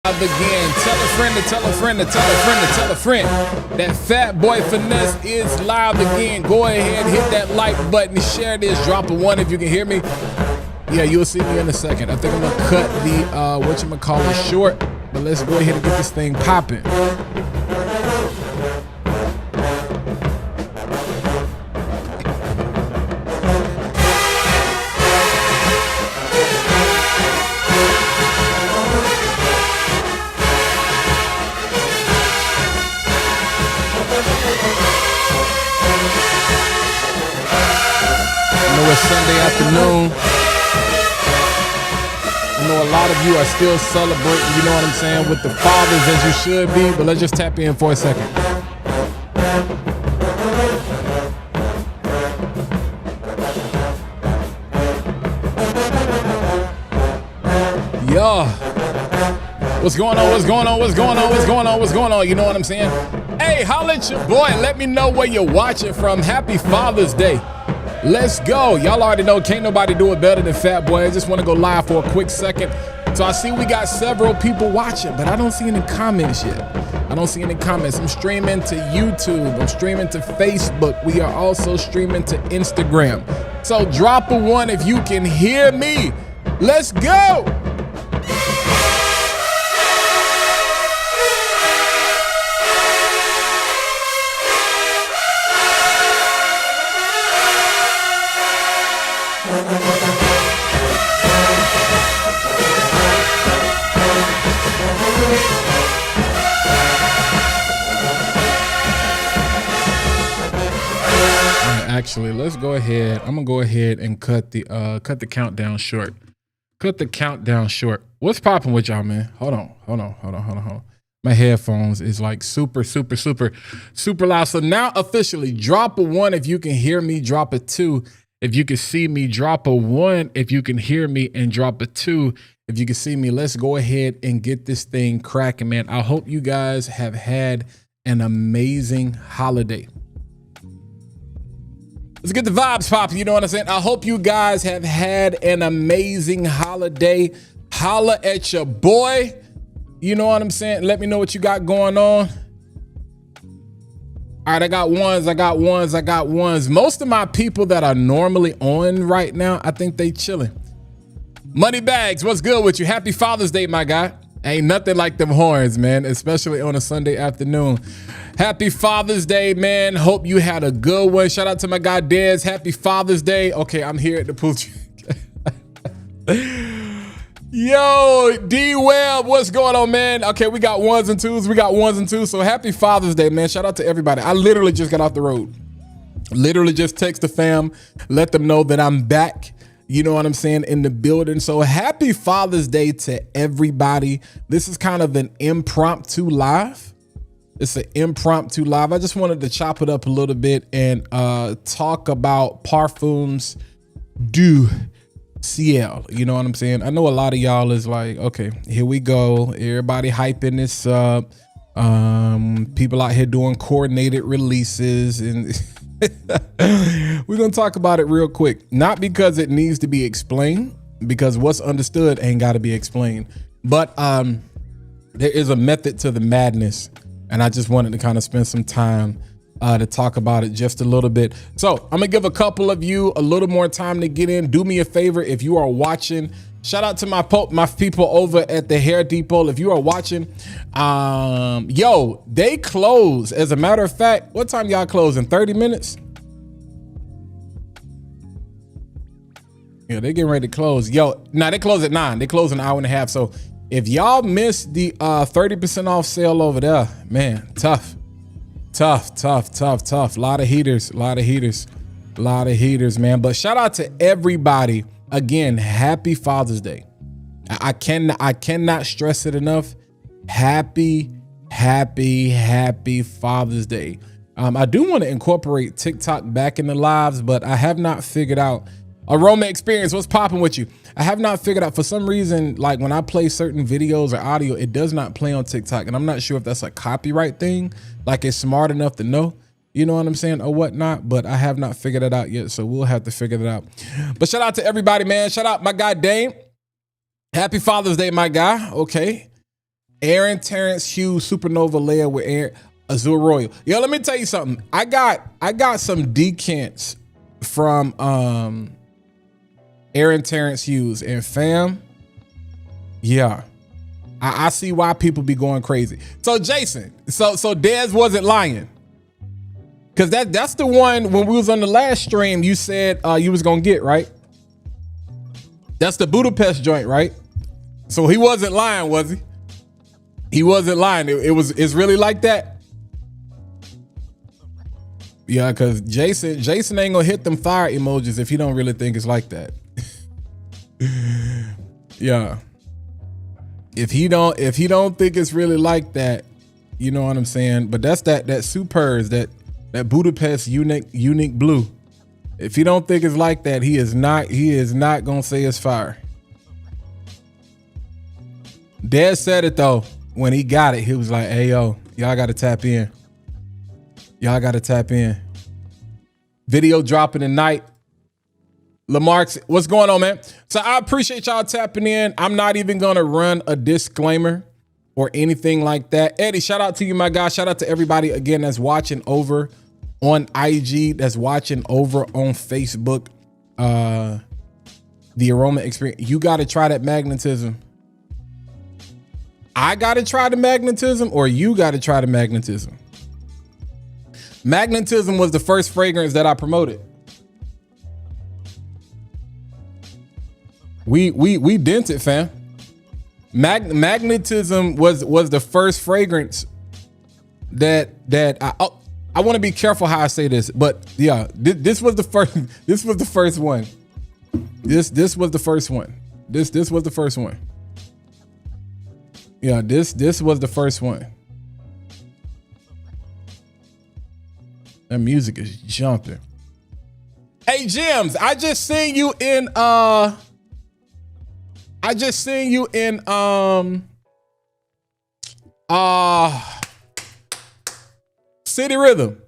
Again, tell a friend to tell a friend to tell a friend to tell a friend that Fat Boy Finesse is live again. Go ahead, hit that like button, share this, drop a 1 if you can hear me. Yeah, you'll see me in a second. I think I'm gonna cut the whatchamacallit short, but let's go ahead and get this thing popping. It's Sunday afternoon. I know a lot of you are still celebrating, you know what I'm saying, with the fathers as you should be, but let's just tap in for a second. Yo, what's going on? What's going on? What's going on? What's going on? What's going on? You know what I'm saying? Hey, holla at your boy. Let me know where you're watching from. Happy Father's Day. Let's go. Y'all already know can't nobody do it better than Fat Boy. I just want to go live for a quick second. So I see we got several people watching, but I don't see any comments yet. I don't see any comments. I'm streaming to YouTube. I'm streaming to Facebook. We are also streaming to Instagram. So drop a 1 if you can hear me. Let's go. Actually, let's go ahead. I'm gonna go ahead and cut the countdown short. Cut the countdown short. What's popping with y'all, man? Hold on. My headphones is like super loud. So now officially, drop a 1 if you can hear me. Drop a 2 if you can see me. Drop a 1 if you can hear me, and drop a 2 if you can see me. Let's go ahead and get this thing cracking, man. I hope you guys have had an amazing holiday. Let's get the vibes popping, you know what I'm saying? I hope you guys have had an amazing holiday. Holla at your boy. You know what I'm saying? Let me know what you got going on. All right, I got ones. Most of my people that are normally on right now, I think they chilling. Money Bags, what's good with you? Happy Father's Day, my guy. Ain't nothing like them horns, man, especially on a Sunday afternoon. Happy Father's Day, man. Hope you had a good one. Shout out to my guy, Dez. Happy Father's Day. Okay, I'm here at the pool. Yo, D-Web, what's going on, man? Okay, we got 1s and 2s. So happy Father's Day, man. Shout out to everybody. I literally just got off the road. Literally just text the fam, let them know that I'm back. You know what I'm saying, in the building. So happy Father's Day to everybody. This is kind of an impromptu live. It's an impromptu live. I just wanted to chop it up a little bit and talk about Parfums Du Ciel. You know what I'm saying? I know a lot of y'all is like, okay, here we go. Everybody hyping this up. People out here doing coordinated releases, and we're gonna talk about it real quick. Not because it needs to be explained, because what's understood ain't got to be explained, but there is a method to the madness, and I just wanted to kind of spend some time to talk about it just a little bit. So I'm gonna give a couple of you a little more time to get in. Do me a favor, if you are watching, shout out to my people over at the Hair Depot. If you are watching, yo, they close. As a matter of fact, what time y'all close? In 30 minutes? Yeah, they getting ready to close. Yo, nah, they close at 9. They close in an hour and a half. So if y'all missed the 30% off sale over there, man, tough. Lot of heaters, man. But shout out to everybody. Again, happy Father's Day. I cannot stress it enough. Happy Father's Day. I do want to incorporate TikTok back in the lives, but I have not figured out. Aroma Experience, what's popping with you? I have not figured out, for some reason, like when I play certain videos or audio, it does not play on TikTok. And I'm not sure if that's a copyright thing, like it's smart enough to know, you know what I'm saying, or whatnot, but I have not figured it out yet. So we'll have to figure that out. But shout out to everybody, man. Shout out my guy, Dame. Happy Father's Day, my guy. Okay. Aaron Terrence Hughes Supernova layer with Aaron Azure Royal. Yo, let me tell you something. I got some decants from Aaron Terrence Hughes, and fam, yeah, I see why people be going crazy. So Jason, so Dez wasn't lying, because that's the one when we was on the last stream you said you was gonna get, right? That's the Budapest joint, right? So he wasn't lying, was he? He wasn't lying. It's really like that. Yeah, because Jason ain't gonna hit them fire emojis if he don't really think it's like that. Yeah. If he don't think it's really like that, you know what I'm saying? But that's that Supers, that Budapest unique blue. If he don't think it's like that, he is not gonna say it's fire. Dad said it though. When he got it, he was like, hey yo, y'all gotta tap in. Y'all gotta tap in. Video dropping tonight. Lamarck's, what's going on, man? So I appreciate y'all tapping in. I'm not even gonna run a disclaimer or anything like that. Eddie, shout out to you, my guy. Shout out to everybody again that's watching over on IG, that's watching over on Facebook. The Aroma Experience. You gotta try that magnetism. I gotta try the magnetism, or you gotta try the magnetism. Magnetism was the first fragrance that I promoted. We dented, fam. Magnetism was the first fragrance that I want to be careful how I say this, but yeah, this was the first. This was the first one. This was the first one. This was the first one. Yeah, this was the first one. That music is jumping. Hey Jims, I just seen you in City Rhythm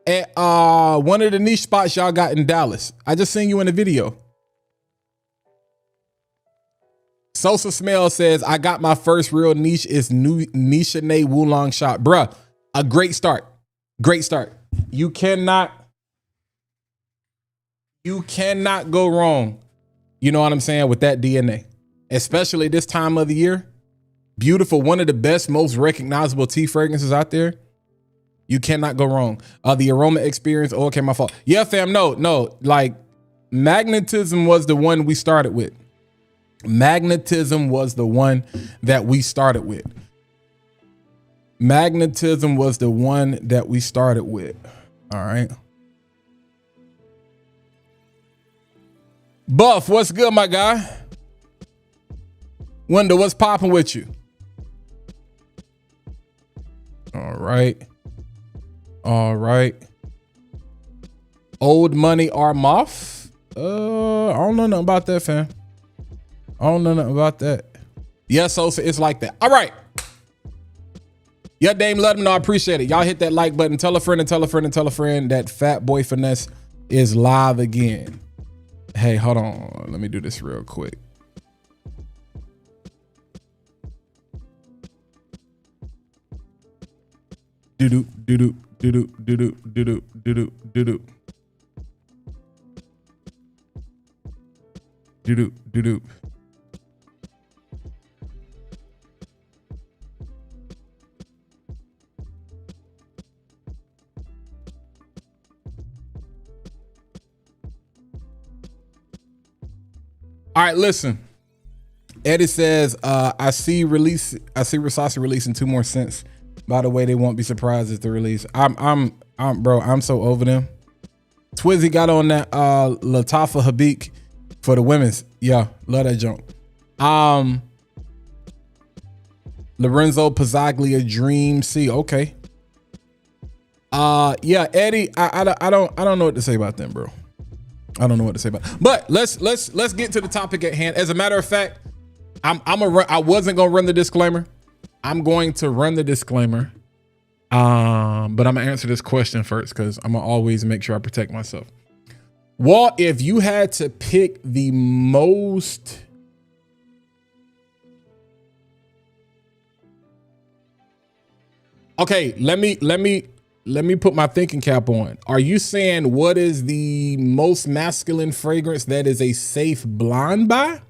at one of the niche spots y'all got in Dallas. I just seen you in the video. Sosa Smell says, I got my first real niche is new Nishane Wulong shot. Bruh, a great start. Great start. You cannot go wrong. You know what I'm saying? With that DNA, especially this time of the year. Beautiful. One of the best, most recognizable tea fragrances out there. You cannot go wrong. The Aroma Experience. Oh, okay, my fault. Yeah, fam. No. Like, magnetism was the one we started with. Magnetism was the one that we started with. Magnetism was the one that we started with. All right. Buff, what's good, my guy? Wonder, what's popping with you? All right. All right. Old Money Armoff? I don't know nothing about that, fam. I don't know nothing about that. Yes, so it's like that. All right. Yeah, Dame, let them know. I appreciate it. Y'all hit that like button. Tell a friend and tell a friend and tell a friend that Fat Boy Finesse is live again. Hey, hold on. Let me do this real quick. Do-do, do-do, do-do, do-do, do-do, do-do, do-do. Do-do, do-do. All right, listen. Eddie says, I see Rasasi releasing 2 more scents. By the way, they won't be surprised at the release. Bro, I'm so over them. Twizzy got on that Latafa Habik for the women's. Yeah, love that junk. Lorenzo Pizzaglia Dream C. Okay. Yeah, Eddie, I don't know what to say about them, bro. I don't know what to say about it. But let's get to the topic at hand. As a matter of fact, I wasn't gonna run the disclaimer. I'm going to run the disclaimer. But I'm gonna answer this question first because I'm gonna always make sure I protect myself. Walt, if you had to pick the most Okay, let me put my thinking cap on. Are you saying what is the most masculine fragrance that is a safe blind buy?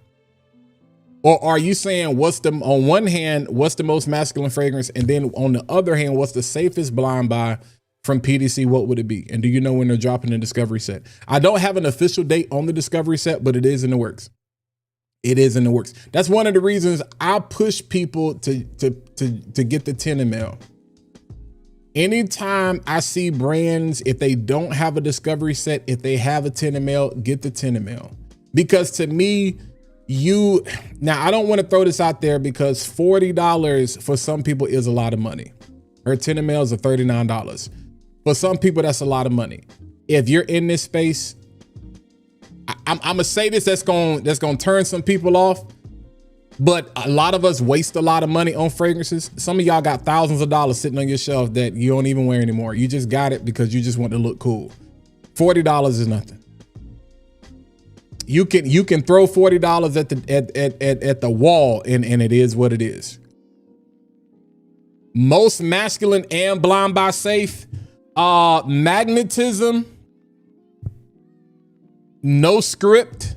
Or are you saying on one hand, what's the most masculine fragrance? And then on the other hand, what's the safest blind buy from PDC? What would it be? And do you know when they're dropping the discovery set? I don't have an official date on the discovery set, but it is in the works. It is in the works. That's one of the reasons I push people to get the 10 ml. Anytime I see brands, if they don't have a discovery set, if they have a 10 ml, get the 10 ml. Because to me, now I don't want to throw this out there because $40 for some people is a lot of money. Or 10 mLs are $39. For some people, that's a lot of money. If you're in this space, I'm gonna say this, that's gonna turn some people off, but a lot of us waste a lot of money on fragrances. Some of y'all got thousands of dollars sitting on your shelf that you don't even wear anymore. You just got it because you just want to look cool. $40 is nothing. You can throw $40 at the wall and it is what it is. Most masculine and blind buy safe, magnetism, no script.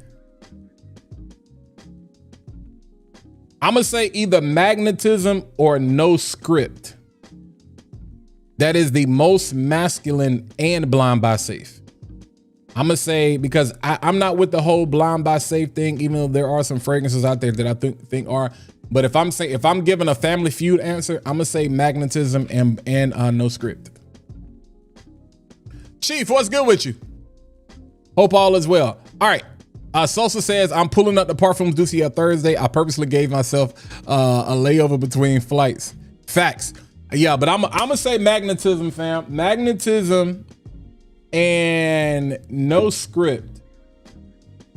I'm gonna say either magnetism or no script. That is the most masculine and blind buy safe. I'm gonna say, because I'm not with the whole blind buy safe thing, even though there are some fragrances out there that I think are. But if I'm giving a Family Feud answer, I'm gonna say magnetism and no script. Chief, what's good with you? Hope all is well. All right. Sosa says, I'm pulling up the Parfums Du Ciel Thursday. I purposely gave myself a layover between flights. Facts. Yeah, but I'm gonna say magnetism, fam. Magnetism and no script.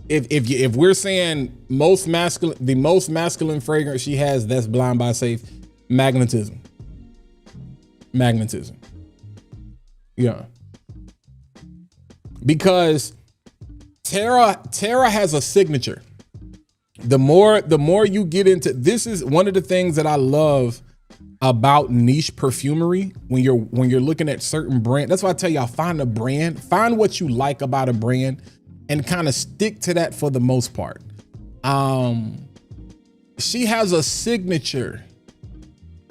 If we're saying most masculine, the most masculine fragrance she has that's blind buy safe, magnetism. Magnetism. Yeah. Because Terra has a signature. The more you get into, this is one of the things that I love about niche perfumery when you're looking at certain brand. That's why I tell y'all, find a brand, find what you like about a brand and kind of stick to that for the most part. She has a signature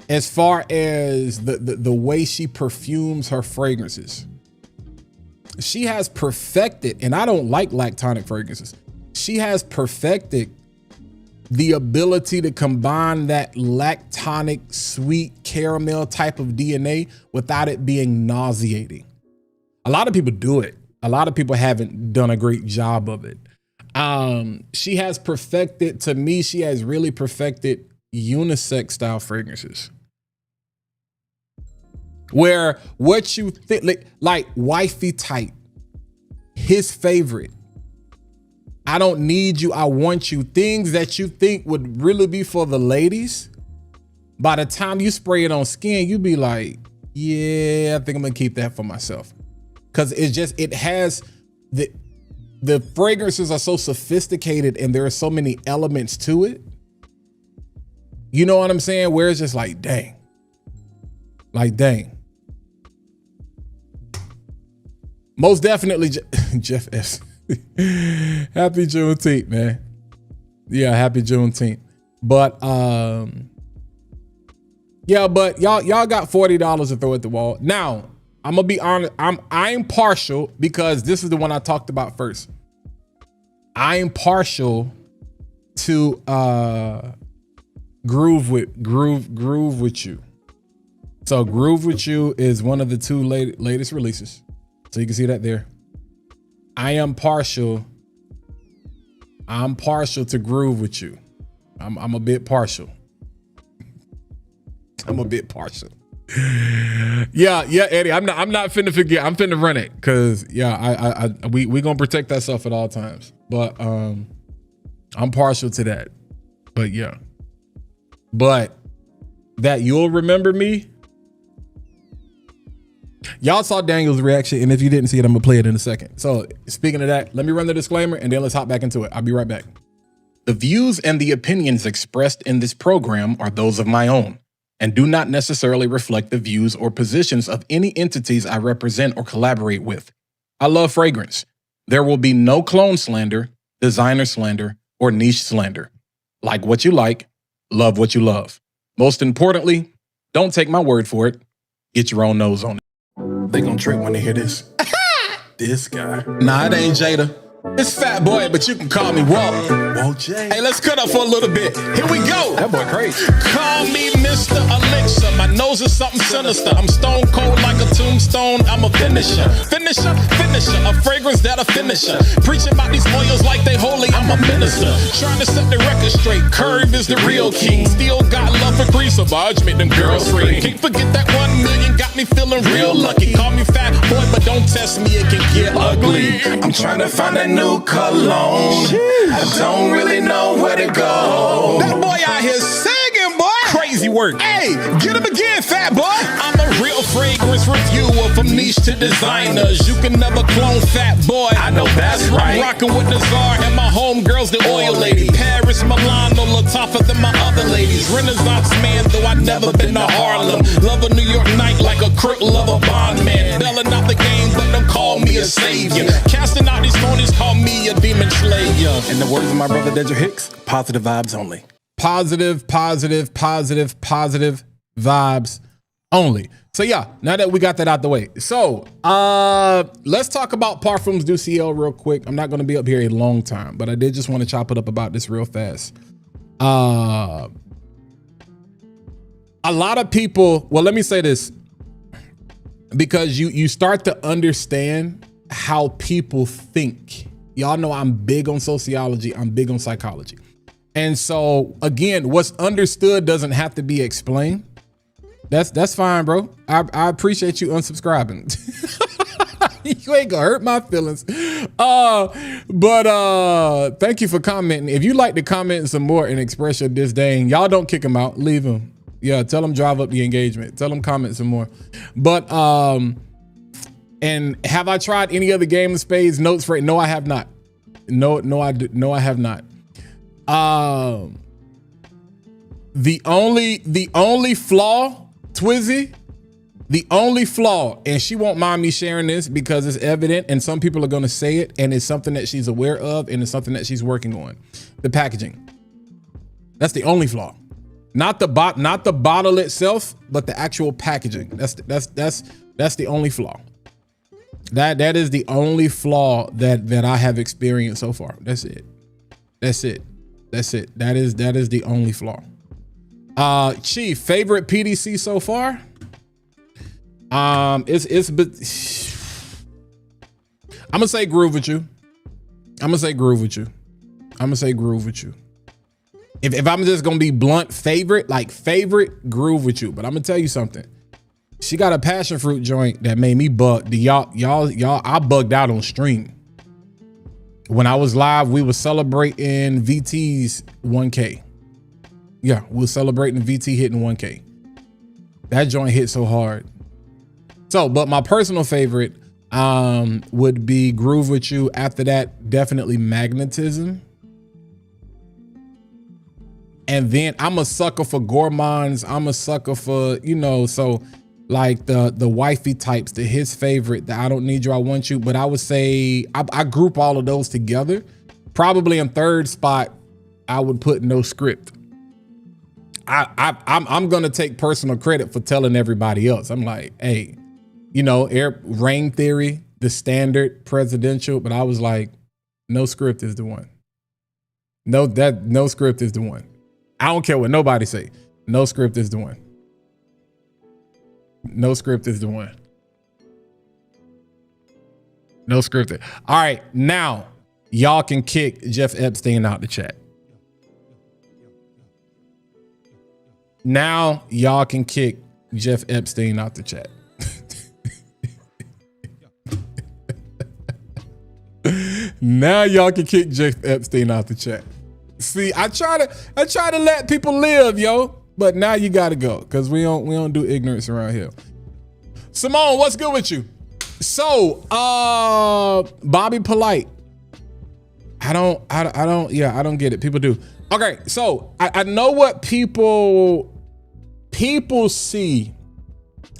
as far as the way she perfumes her fragrances. She has perfected, and I don't like lactonic fragrances. She has perfected the ability to combine that lactonic sweet caramel type of DNA without it being nauseating. A lot of people do it. A lot of people haven't done a great job of it. She has perfected, to me, she has really perfected unisex style fragrances. Where what you think, like wifey type, his favorite, I don't need you, I want you, things that you think would really be for the ladies. By the time you spray it on skin, you be like, yeah, I think I'm gonna keep that for myself. Cause it has, the fragrances are so sophisticated and there are so many elements to it. You know what I'm saying? Where it's just like, dang. Like, dang. Most definitely, Jeff S. Happy Juneteenth, man. Yeah, happy Juneteenth. But yeah, but y'all got $40 to throw at the wall. Now, I'm gonna be honest. I'm partial because this is the one I talked about first. I'm partial to Groove with You. So Groove with You is one of the two latest releases. So you can see that there. I'm partial to Groove with You. I'm a bit partial. I'm a bit partial. Yeah, Eddie. I'm not finna forget. I'm finna run it because we gonna protect that stuff at all times. But I'm partial to that. But yeah. But that You'll Remember Me. Y'all saw Daniel's reaction, and if you didn't see it, I'm gonna play it in a second. So speaking of that, let me run the disclaimer and then let's hop back into it. I'll be right back. The views and the opinions expressed in this program are those of my own and do not necessarily reflect the views or positions of any entities I represent or collaborate with. I love fragrance. There will be no clone slander, designer slander, or niche slander. Like what you like, love what you love. Most importantly, don't take my word for it. Get your own nose on it. They gonna trip when they hear this. This guy. Nah, it ain't Jada. It's Fat Boy, but you can call me Walt. Walt J. Hey, let's cut up for a little bit. Here we go. That boy crazy. Call me Mr. Elixir. My nose is something sinister. I'm stone cold like a tombstone. I'm a finisher. Finisher. A fragrance that a finisher. Preaching about these oils like they holy. I'm a minister. Trying to set the record straight. Curve is the real king. Still got love for grease. Savage make them girls free. Can't forget that 1 million got me feeling real lucky. Call me Fat Boy, but don't test me. It can get ugly. I'm trying to find a new cologne. I don't really know where to go. That boy out here singing, boy. Crazy work. Hey, get him again, Fat Boy. I'm a real fragrance reviewer from niche to designers. You can never clone Fat Boy. I know that's right. I'm rocking with Nazar and my homegirls, the oil lady. Paris, Milan, a little tougher than my other ladies. Renaissance man, though I never been to Harlem. Love a New York night like a crook, love a bond man. Bailing out the game, but don't call me a savior. Casting out these phonies, call me a demon slayer. In the words of my brother Dedra Hicks, positive vibes only. Positive vibes only. So yeah, now that we got that out the way. So let's talk about Parfums Du Ciel real quick. I'm not gonna be up here a long time, but I did just want to chop it up about this real fast. A lot of people, well, let me say this, because you start to understand how people think. Y'all know I'm big on sociology. I'm big on psychology. And so again, what's understood doesn't have to be explained. That's fine, bro. I appreciate you unsubscribing. You ain't gonna hurt my feelings. But thank you for commenting. If you like to comment some more and express your disdain, y'all don't kick him out. Leave him. Yeah, tell him drive up the engagement. Tell him comment some more. But and have I tried any other game of spades notes for it? No, I have not. No, I have not. The only flaw, Twizzy, the only flaw, and she won't mind me sharing this because it's evident and some people are going to say it and it's something that she's aware of and it's something that she's working on. The packaging. That's the only flaw. Not the bottle itself, but the actual packaging. That's the only flaw. That is the only flaw that I have experienced so far. That's it. That is the only flaw. Chief, favorite PDC so far? I'm gonna say Groove with you. If I'm just gonna be blunt, favorite Groove with you. But I'm gonna tell you something. She got a passion fruit joint that made me bug. Y'all, I bugged out on stream. When I was live, we were celebrating VT's 1K. Yeah, we were celebrating VT hitting 1K. That joint hit so hard. So, but my personal favorite would be Groove with You. After that, definitely Magnetism. And then I'm a sucker for gourmands. I'm a sucker for, so like the wifey types, his favorite, the I Don't Need You, I Want You. But I would say I group all of those together. Probably in third spot, I would put No Script. I'm gonna take personal credit for telling everybody else. I'm like, hey, Rain Theory, The Standard, Presidential, but I was like, No Script is the one. No Script is the one. I don't care what nobody say. No Script is the one. No Script is the one. No Script. All right, now y'all can kick Jeff Epstein out the chat. Now y'all can kick Jeff Epstein out the chat. Now y'all can kick Jeff Epstein out the chat. See, I try to let people live, yo, but now you gotta go because we don't do ignorance around here. Simone, what's good with you? So, Bobby Polite. I don't get it. People do. Okay, so I know what people people see,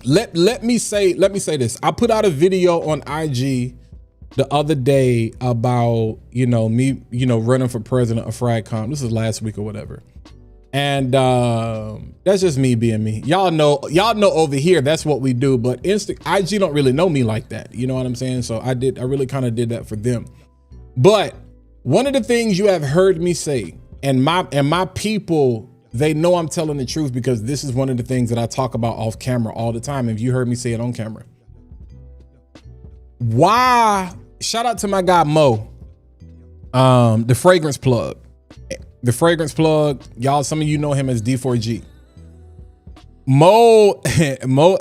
let me say this. I put out a video on IG the other day about, me, running for president of Fragcom. This is last week or whatever. And that's just me being me. Y'all know over here, that's what we do. But IG don't really know me like that. You know what I'm saying? So I really kind of did that for them. But one of the things you have heard me say, and my people, they know I'm telling the truth, because this is one of the things that I talk about off camera all the time. If you heard me say it on camera. Why? Shout out to my guy Mo, the fragrance plug. The fragrance plug, y'all, some of you know him as D4G. Mo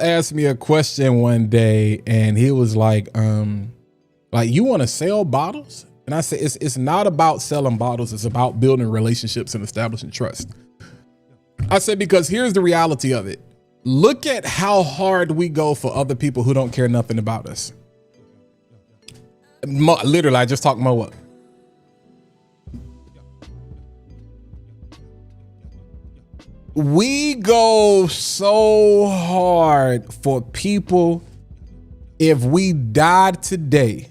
asked me a question one day, and he was like, you want to sell bottles? And I said, it's not about selling bottles. It's about building relationships and establishing trust. I said, because here's the reality of it. Look at how hard we go for other people who don't care nothing about us. Literally, I just talked Mo up. We go so hard for people. If we died today,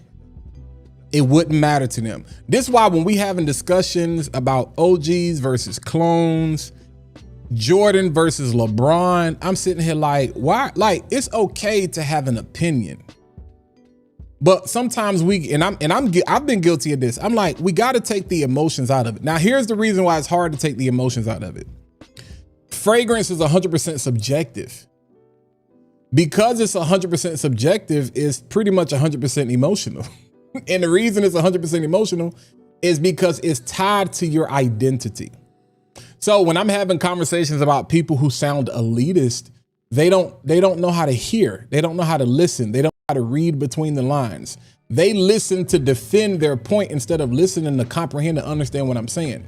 it wouldn't matter to them. This is why when we having discussions about OGs versus clones, Jordan versus LeBron, I'm sitting here like, why? Like, it's okay to have an opinion, but sometimes I've been guilty of this. I'm like, we got to take the emotions out of it. Now, here's the reason why it's hard to take the emotions out of it. Fragrance is 100% subjective. Because it's 100% subjective, it's pretty much 100% emotional. And the reason it's 100% emotional is because it's tied to your identity. So when I'm having conversations about people who sound elitist, they don't know how to hear. They don't know how to listen. They don't know how to read between the lines. They listen to defend their point instead of listening to comprehend and understand what I'm saying.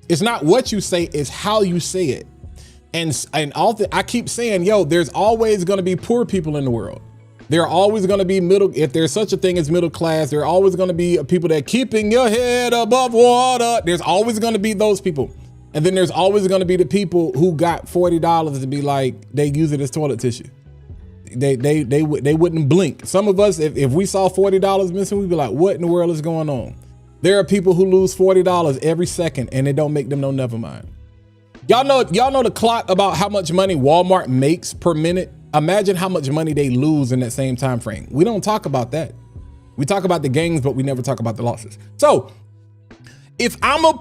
It's not what you say, it's how you say it. And I keep saying, there's always going to be poor people in the world. There are always going to be if there's such a thing as middle class, there are always going to be people that keeping your head above water. There's always going to be those people. And then there's always going to be the people who got $40 to be like, they use it as toilet tissue. They wouldn't blink. Some of us, if we saw $40 missing, we'd be like, what in the world is going on? There are people who lose $40 every second and it don't make them no never mind. Y'all know the clock about how much money Walmart makes per minute. Imagine how much money they lose in that same time frame. We don't talk about that. We talk about the gains, but we never talk about the losses. So if I'm a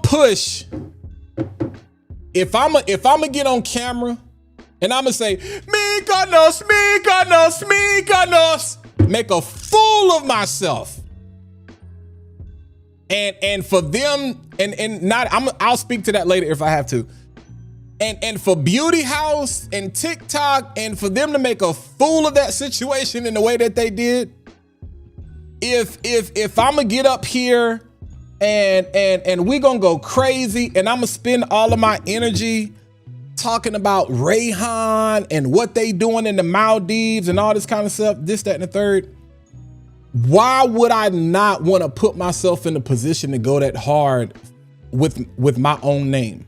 get on camera and I'm gonna say, Míconos, Míconos, Míconos, make a fool of myself. And for them, I'll speak to that later if I have to. And for Beauty House and TikTok, and for them to make a fool of that situation in the way that they did, if I'm gonna get up here and we gonna go crazy, and I'm gonna spend all of my energy talking about Rayhan and what they doing in the Maldives and all this kind of stuff, this, that, and the third, why would I not want to put myself in a position to go that hard with my own name?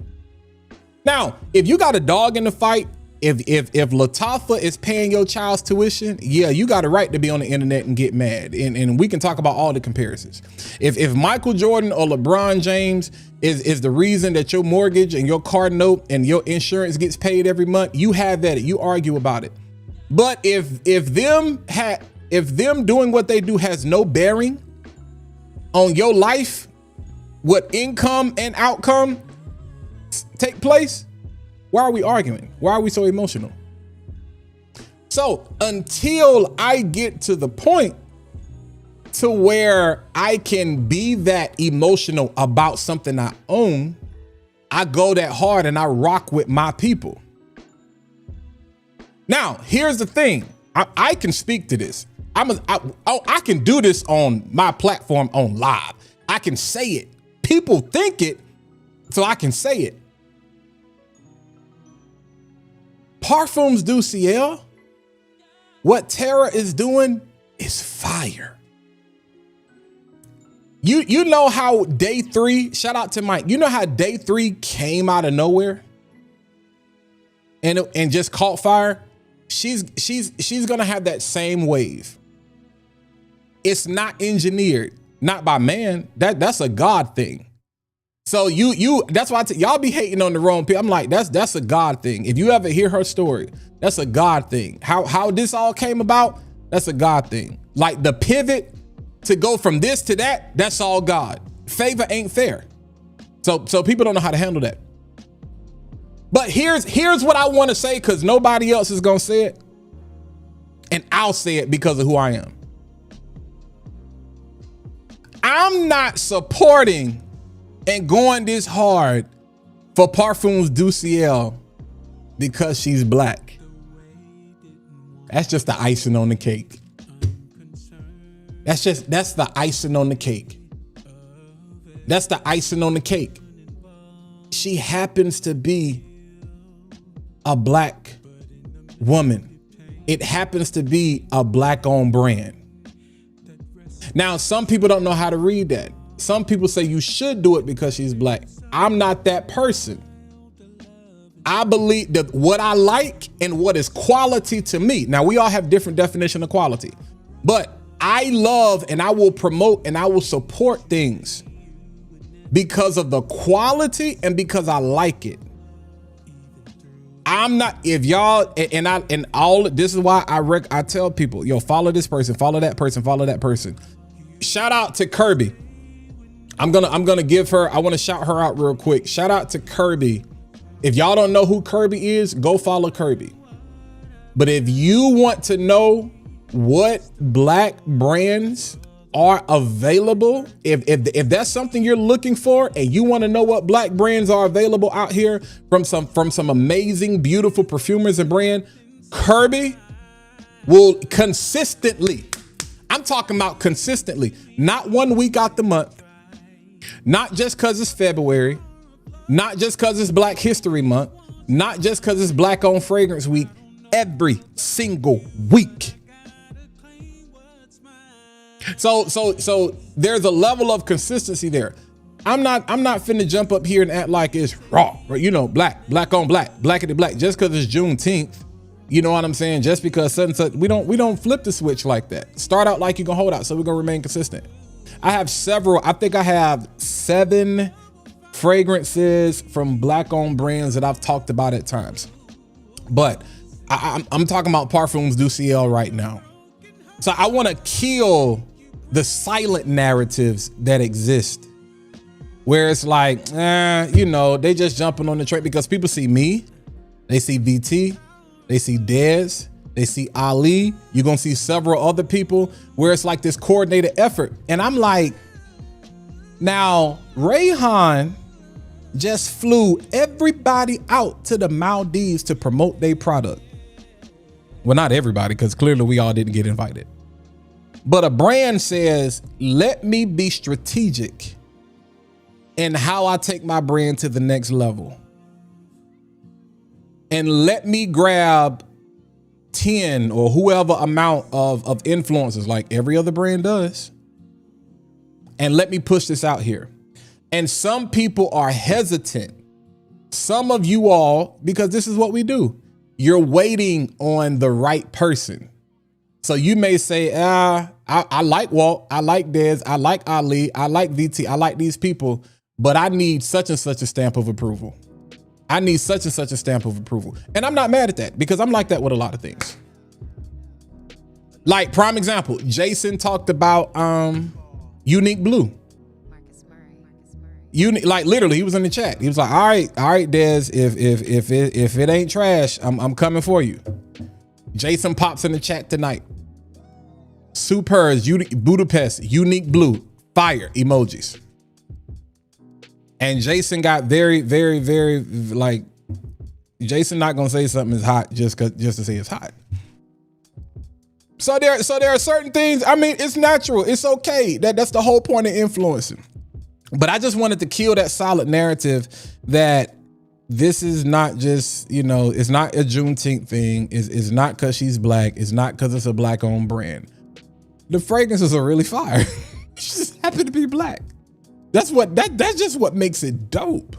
Now, if you got a dog in the fight, if Latifah is paying your child's tuition, yeah, you got a right to be on the internet and get mad. And we can talk about all the comparisons. If Michael Jordan or LeBron James is the reason that your mortgage and your car note and your insurance gets paid every month, you have at it. You argue about it. But if them doing what they do has no bearing on your life, what income and outcome take place, why are we arguing? Why are we so emotional? So until I get to the point to where I can be that emotional about something I own, I go that hard and I rock with my people. Now, here's the thing. I can speak to this. I can do this on my platform on live. I can say it. People think it, so I can say it. Parfums Du Ciel, what Tara is doing is fire. You know how day 3, shout out to Mike, you know how day 3 came out of nowhere? and just caught fire, she's gonna have that same wave. It's not engineered, not by man. That's a God thing. So that's why y'all be hating on the wrong people. I'm like, that's a God thing. If you ever hear her story, that's a God thing. How this all came about, that's a God thing. Like the pivot to go from this to that, that's all God. Favor ain't fair. So people don't know how to handle that. But here's what I want to say, because nobody else is gonna say it. And I'll say it because of who I am. I'm not supporting and going this hard for Parfums Du Ciel because she's black. That's just the icing on the cake. That's the icing on the cake. That's the icing on the cake. She happens to be a black woman. It happens to be a black-owned brand. Now, some people don't know how to read that. Some people say you should do it because she's black. I'm not that person. I believe that what I like and what is quality to me. Now, we all have different definition of quality, but I love and I will promote and I will support things because of the quality and because I like it. I'm not, if y'all, and all, this is why I tell people, yo, follow this person, follow that person, follow that person. Shout out to Kirby. I'm gonna give her, I want to shout her out real quick. Shout out to Kirby. If y'all don't know who Kirby is, go follow Kirby. But if you want to know what black brands are available, if that's something you're looking for and you want to know what black brands are available out here from some amazing, beautiful perfumers and brand, Kirby will consistently, I'm talking about consistently, not 1 week out the month, not just because it's February, not just because it's Black History Month, not just because it's Black Owned Fragrance Week, every single week. So there's a level of consistency there. I'm not finna jump up here and act like it's raw, right? You know, black on black, blackity black, just because it's Juneteenth. You know what I'm saying? Just because such, we don't flip the switch like that. Start out like you're gonna hold out, so we're gonna remain consistent. I think I have 7 fragrances from black owned brands that I've talked about at times. But I'm talking about Parfums Du Ciel right now. So I want to kill the silent narratives that exist where it's like, you know, they just jumping on the train because people see me, they see VT, they see Dez, they see Ali. You're going to see several other people where it's like this coordinated effort. And I'm like, now Rayhan just flew everybody out to the Maldives to promote their product. Well, not everybody, because clearly we all didn't get invited. But a brand says, let me be strategic in how I take my brand to the next level. And let me grab 10 or whoever amount of influencers like every other brand does. And let me push this out here. And some people are hesitant. Some of you all, because this is what we do. You're waiting on the right person. So you may say, I like Walt, I like Dez, I like Ali, I like VT, I like these people, but I need such and such a stamp of approval. I need such and such a stamp of approval. And I'm not mad at that because I'm like that with a lot of things. Like prime example, Jason talked about Unique Blue. Like literally, he was in the chat. He was like, all right, Dez, if it ain't trash, I'm coming for you. Jason pops in the chat tonight. Supers, Budapest, Unique Blue, fire emojis. And Jason got very, very, very like, Jason not gonna say something is hot just to say it's hot. So there are certain things. I mean, it's natural. It's okay. That's the whole point of influencing. But I just wanted to kill that solid narrative that this is not just, you know, it's not a Juneteenth thing. It's not because she's black. It's not because it's a black owned brand. The fragrances are really fire. She just happen to be black. That's just what makes it dope.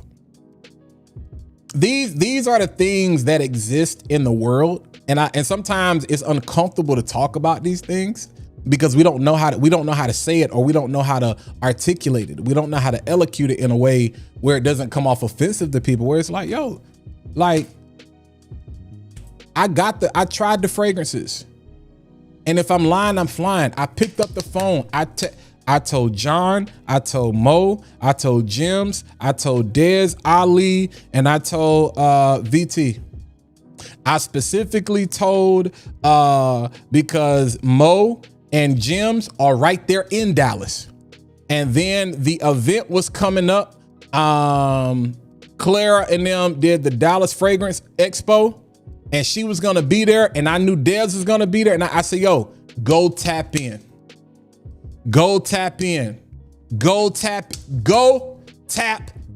these are the things that exist in the world, and sometimes it's uncomfortable to talk about these things because we don't know how to say it, or we don't know how to articulate it. We don't know how to elocute it in a way where it doesn't come off offensive to people, where it's like, yo, like, I tried the fragrances, and if I'm lying, I'm flying. I picked up the phone. I told John, I told Mo, I told Jims, I told Dez, Ali, and I told VT. I specifically told because Mo and Jims are right there in Dallas. And then the event was coming up. Clara and them did the Dallas Fragrance Expo, and she was gonna be there, and I knew Dez was gonna be there. And I said, yo, go tap in. Go tap in. Go tap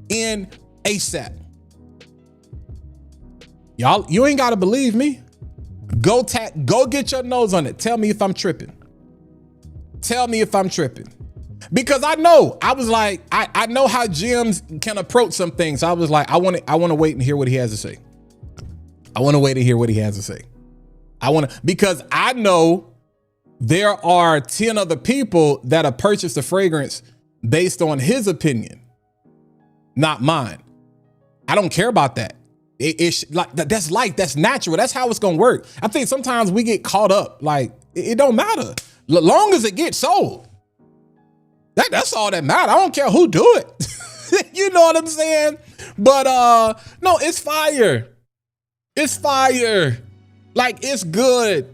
in ASAP. Y'all, you ain't gotta believe me. Go get your nose on it. Tell me if I'm tripping. Tell me if I'm tripping. Because I know, I was like, I know how Jims can approach some things. I was like, I want to wait and hear what he has to say. I want to wait and hear what he has to say. Because I know there are 10 other people that have purchased the fragrance based on his opinion, not mine. I don't care about that. It's like that's life. That's natural. That's how it's gonna work. I think sometimes we get caught up. Like it don't matter, long as it gets sold. That's all that matters. I don't care who do it. You know what I'm saying? But no, it's fire. It's fire. Like, it's good.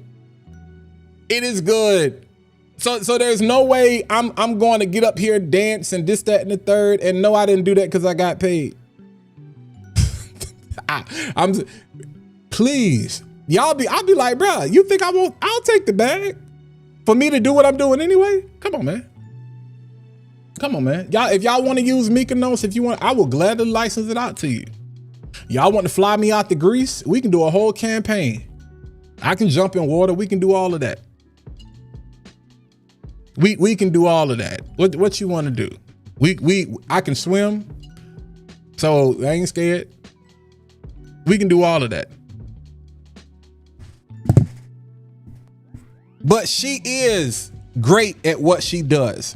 It is good. So there's no way I'm going to get up here and dance and this, that, and the third. And no, I didn't do that because I got paid. Please, I'll be like, bro, you think I'll take the bag for me to do what I'm doing anyway? Come on, man. Come on, man. Y'all, if y'all want to use Mykonos, if you want, I will gladly license it out to you. Y'all want to fly me out to Greece? We can do a whole campaign. I can jump in water. We can do all of that. We can do all of that. What you want to do? I can swim, so I ain't scared. We can do all of that. But she is great at what she does.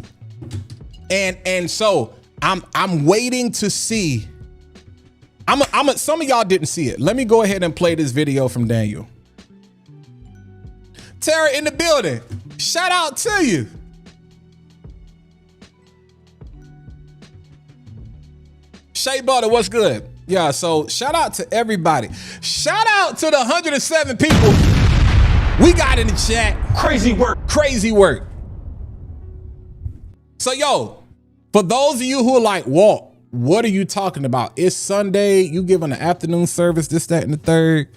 And so I'm waiting to see. Some of y'all didn't see it. Let me go ahead and play this video from Daniel. Tara in the building. Shout out to you. Shea Butter, what's good? Yeah, so shout out to everybody. Shout out to the 107 people we got in the chat. Crazy work. Crazy work. So, yo, for those of you who are like, Walt, what are you talking about? It's Sunday. You giving an afternoon service, this, that, and the third.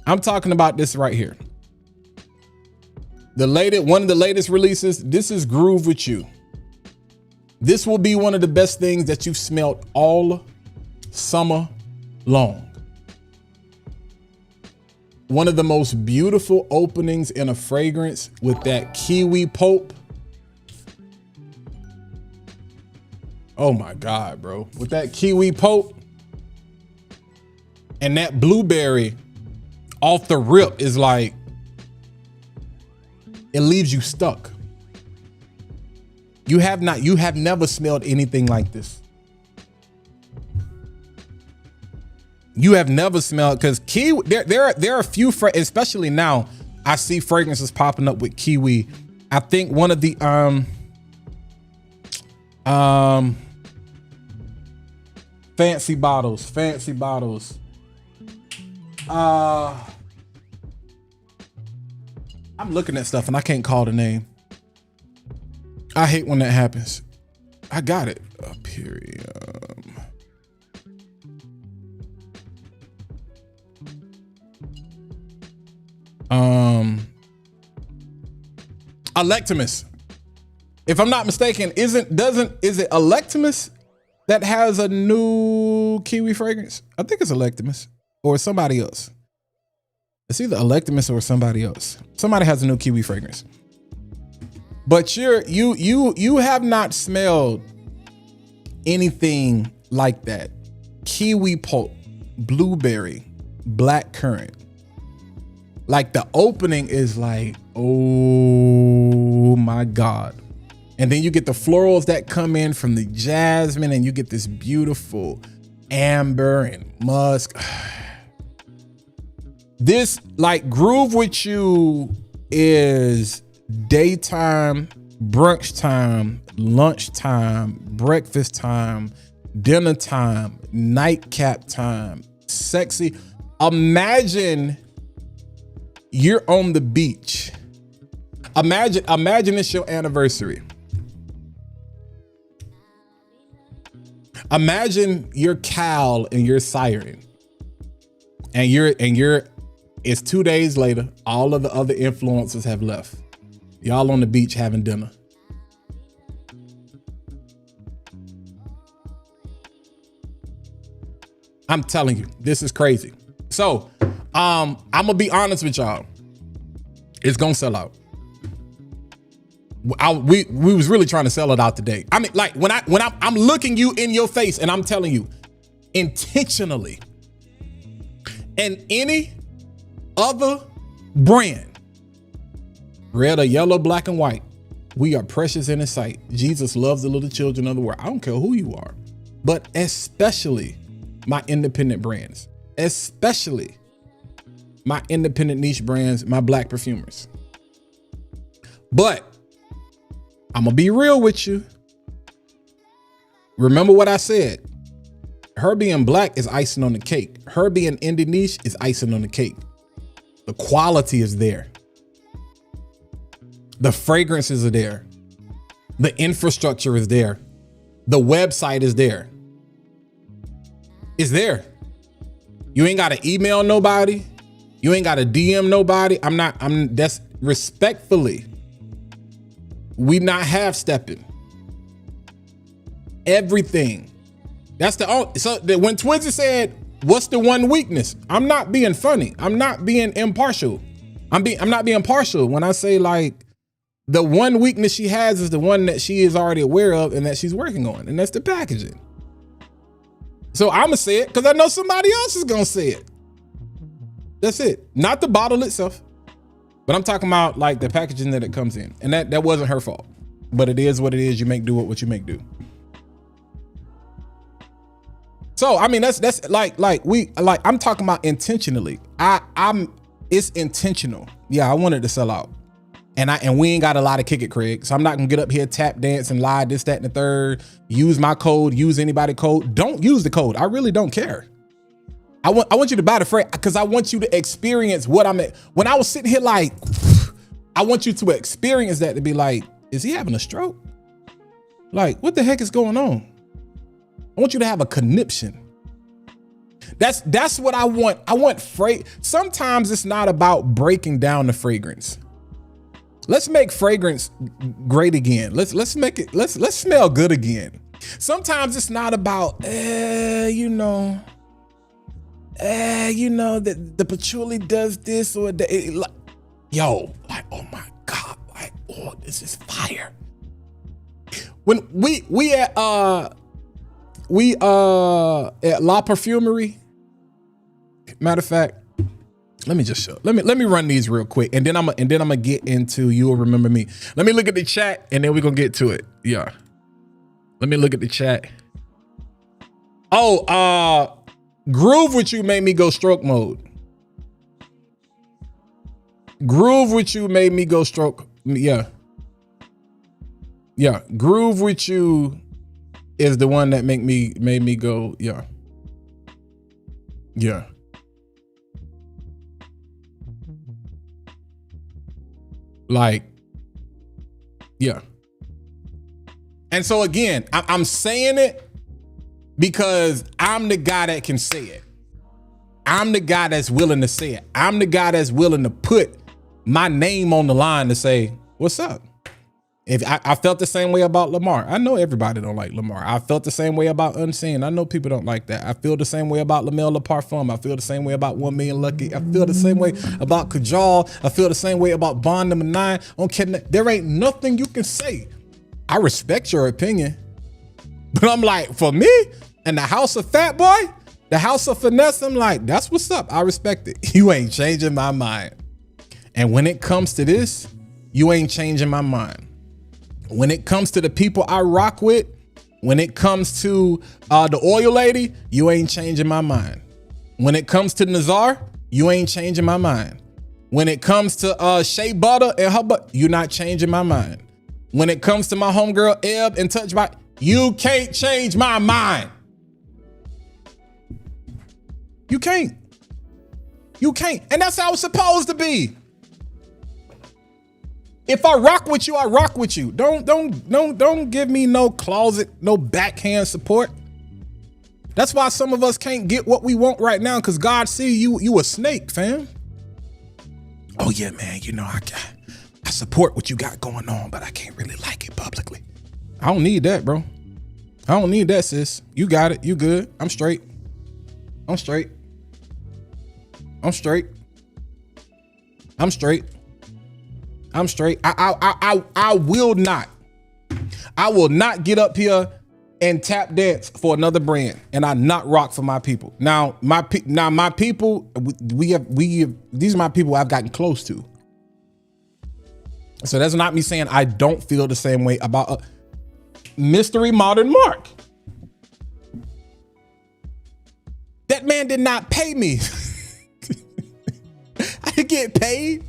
I'm talking about this right here. One of the latest releases. This is Groove With You. This will be one of the best things that you've smelled all summer long. One of the most beautiful openings in a fragrance with that kiwi pulp. Oh my God, bro. With that kiwi pulp and that blueberry off the rip is like, it leaves you stuck. You have never smelled anything like this. You have never smelled, because kiwi, there are a few, especially now, I see fragrances popping up with kiwi. I think one of the fancy bottles. I'm looking at stuff and I can't call the name. I hate when that happens. I got it up here. Electimus. If I'm not mistaken, is it Electimus that has a new kiwi fragrance? I think it's Electimus or somebody else. It's either Electimus or somebody else. Somebody has a new kiwi fragrance. But you have not smelled anything like that. Kiwi pulp, blueberry, black currant. Like the opening is like, oh my God. And then you get the florals that come in from the jasmine, and you get this beautiful amber and musk. This like Groove With You is daytime, brunch time, lunch time, breakfast time, dinner time, nightcap time, sexy. Imagine you're on the beach. Imagine it's your anniversary. Imagine you're Cal and you're Siren, and it's 2 days later. All of the other influencers have left. Y'all on the beach having dinner. I'm telling you, this is crazy. So, I'm gonna be honest with y'all. It's gonna sell out. We was really trying to sell it out today. I mean, like when I'm looking you in your face and I'm telling you intentionally, and any other brand, red or yellow, black and white, we are precious in his sight. Jesus loves the little children of the world. I don't care who you are, but especially my independent brands, especially my independent niche brands, my black perfumers. But I'm gonna be real with you. Remember what I said. Her being black is icing on the cake. Her being indie niche is icing on the cake. The quality is there. The fragrances are there. The infrastructure is there. The website is there. It's there. You ain't gotta email nobody. You ain't gotta DM nobody. That's respectfully. We not half stepping. Everything. That's the only, so that when Twinsie said, what's the one weakness? I'm not being funny. I'm not being impartial. I'm not being partial when I say like the one weakness she has is the one that she is already aware of and that she's working on, and that's the packaging. So I'm gonna say it because I know somebody else is gonna say it. That's it. Not the bottle itself, but I'm talking about like the packaging that it comes in, and that wasn't her fault. But it is what it is. You make do what you make do. So I mean that's like I'm talking about intentionally. It's intentional. Yeah, I wanted to sell out. And we ain't got a lot of kick it, Craig. So I'm not gonna get up here, tap dance and lie, this, that, and the third. Use my code, use anybody code. Don't use the code. I really don't care. I want you to buy the fragrance because I want you to experience what I'm at. When I was sitting here like, I want you to experience that, to be like, is he having a stroke? Like, what the heck is going on? I want you to have a conniption. That's what I want. I want sometimes it's not about breaking down the fragrance. Let's make fragrance great again. Let's make it, let's smell good again. Sometimes it's not about, that the patchouli does this or that. Like, oh my God, like, oh, this is fire. When we at La Perfumery, matter of fact, let me just show. Let me run these real quick, and then I'm gonna get into You'll Remember Me. Let me look at the chat, and then we're gonna get to it. Yeah. Let me look at the chat. Oh, Groove With You made me go stroke mode. Groove With You made me go stroke. Yeah. Yeah. Groove With You is the one that made me go, yeah. Yeah. Like, yeah. And so again, I'm saying it because I'm the guy that can say it. I'm the guy that's willing to say it. I'm the guy that's willing to put my name on the line to say, what's up? If I felt the same way about Lamar. I know everybody don't like Lamar. I felt the same way about Unseen. I know people don't like that. I feel the same way about Lamel Le Parfum. I feel the same way about 1 Million Lucky. I feel the same way about Kajal. I feel the same way about Bond Number 9. There ain't nothing you can say. I respect your opinion, but I'm like, for me and the house of Fat Boy, The House of Finesse, I'm like, that's what's up. I respect it. You ain't changing my mind. And when it comes to this, you ain't changing my mind. When it comes to the people I rock with, when it comes to the oil lady, you ain't changing my mind. When it comes to Nazar, you ain't changing my mind. When it comes to Shea Butter and her butt, you're not changing my mind. When it comes to my homegirl Eb and Touch by, you can't change my mind. You can't. You can't. And that's how it's supposed to be. If I rock with you, I rock with you. Don't give me no closet, no backhand support. That's why some of us can't get what we want right now, because God see you a snake, fam. Oh yeah, man, you know, I support what you got going on, but I can't really like it publicly. I don't need that, bro. I don't need that, sis. You got it. You good. I'm straight. I'm straight. I'm straight. I'm straight. I'm straight. I will not. I will not get up here and tap dance for another brand, and I not rock for my people. Now my people, these are my people I've gotten close to. So that's not me saying I don't feel the same way about Mystery Modern Mark. That man did not pay me. I didn't get paid.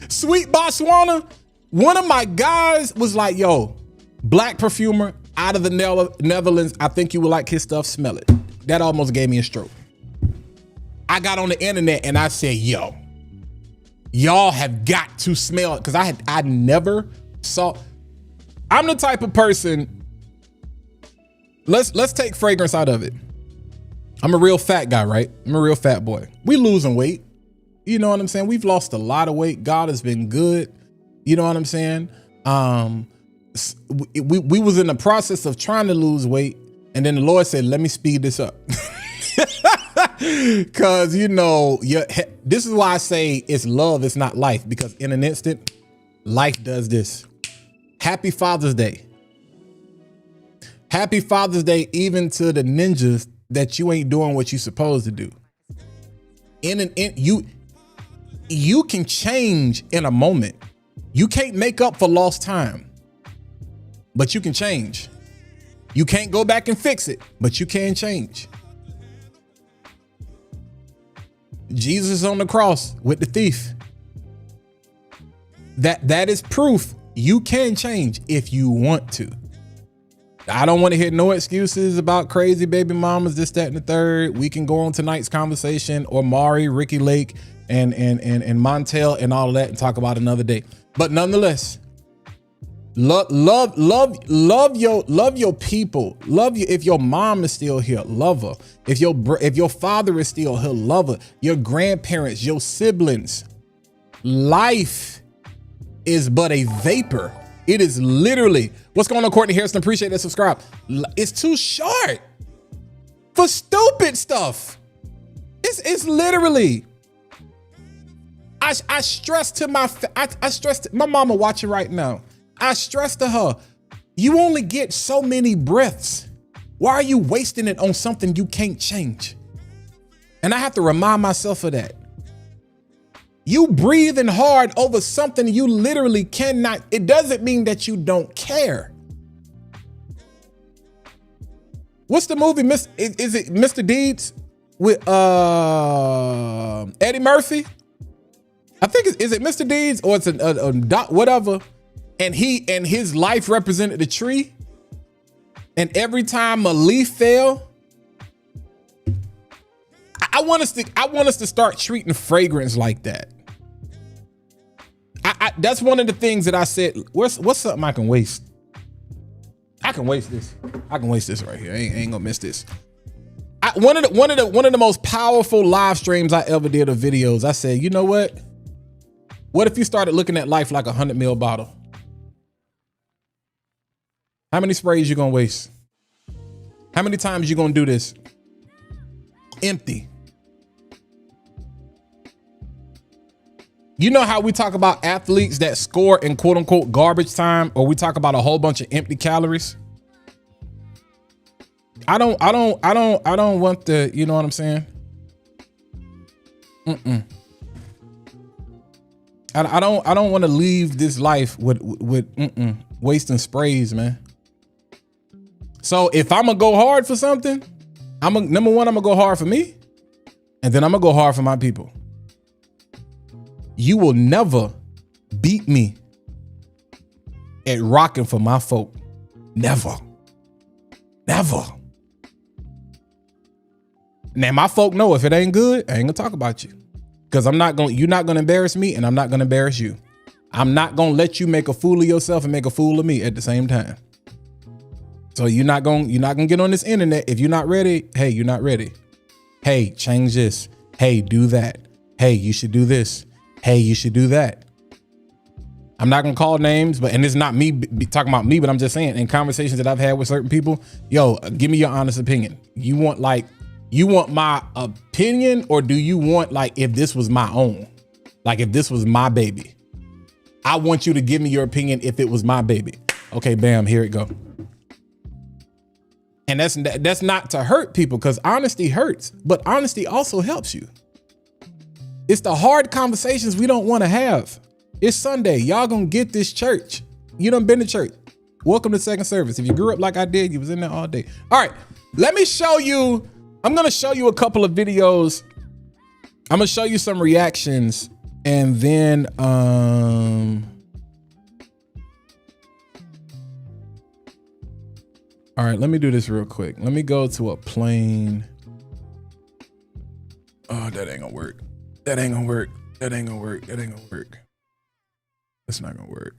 Sweet Botswana, one of my guys was like, yo, black perfumer out of the Netherlands. I think you would like his stuff. Smell it. That almost gave me a stroke. I got on the internet and I said, yo, y'all have got to smell it. Cause I never saw, I'm the type of person, let's take fragrance out of it. I'm a real fat guy, right? I'm a real fat boy. We losing weight. You know what I'm saying? We've lost a lot of weight. God has been good. You know what I'm saying? We was in the process of trying to lose weight. And then the Lord said, let me speed this up. Cause you know, this is why I say it's love, it's not life. Because in an instant, life does this. Happy Father's Day. Happy Father's Day even to the ninjas that you ain't doing what you supposed to do. You can change in a moment. You can't make up for lost time, but you can change. You can't go back and fix it, but you can change. Jesus on the cross with the thief. That is proof you can change if you want to. I don't want to hear no excuses about crazy baby mamas, this, that, and the third. We can go on tonight's conversation, or Mari, Ricky Lake, and Montel and all of that, and talk about another day. But nonetheless, love your people. Love you. If your mom is still here, love her. If your father is still here, love her. Your grandparents, your siblings. Life is but a vapor. It is literally, what's going on, Courtney Harrison? Appreciate that. Subscribe. It's too short for stupid stuff. It's literally, I stress to my mama watching right now. I stress to her, you only get so many breaths. Why are you wasting it on something you can't change? And I have to remind myself of that. You breathing hard over something you literally cannot. It doesn't mean that you don't care. What's the movie? Is it Mr. Deeds with Eddie Murphy? I think is it Mr. Deeds, or it's a whatever. And his life represented the tree. And every time a leaf fell, I want us to start treating fragrance like that. That's one of the things that I said. What's something I can waste? I can waste this. I can waste this right here. I ain't gonna miss this. One of the most powerful live streams I ever did of videos. I said, you know what? What if you started looking at life like a 100 ml bottle? How many sprays you gonna waste? How many times you gonna do this? Empty. You know how we talk about athletes that score in quote unquote garbage time, or we talk about a whole bunch of empty calories? I don't want the, you know what I'm saying? I don't want to leave this life with wasting sprays, man. So if I'm gonna go hard for something, number one, I'm gonna go hard for me, and then I'm gonna go hard for my people. You will never beat me at rocking for my folk. Never. Never. Now my folk know if it ain't good, I ain't gonna talk about you. Because you're not gonna embarrass me, and I'm not gonna embarrass you. I'm not gonna let you make a fool of yourself and make a fool of me at the same time. So you're not gonna get on this internet. If you're not ready, hey, you're not ready. Hey, change this. Hey, do that. Hey, you should do this. Hey, you should do that. I'm not gonna call names, and it's not me talking about me, but I'm just saying in conversations that I've had with certain people, yo, give me your honest opinion. You want my opinion, or do you want like if this was my own? Like if this was my baby? I want you to give me your opinion if it was my baby. Okay, bam, here it go. And that's not to hurt people, because honesty hurts, but honesty also helps you. It's the hard conversations we don't want to have. It's Sunday. Y'all gonna get this church. You done been to church. Welcome to second service. If you grew up like I did, you was in there all day. All right, let me show you. I'm gonna show you a couple of videos. I'm gonna show you some reactions, and then all right, let me do this real quick. Let me go to a plain. Oh, that ain't gonna work. That ain't gonna work. That ain't gonna work. That ain't gonna work. That's not gonna work.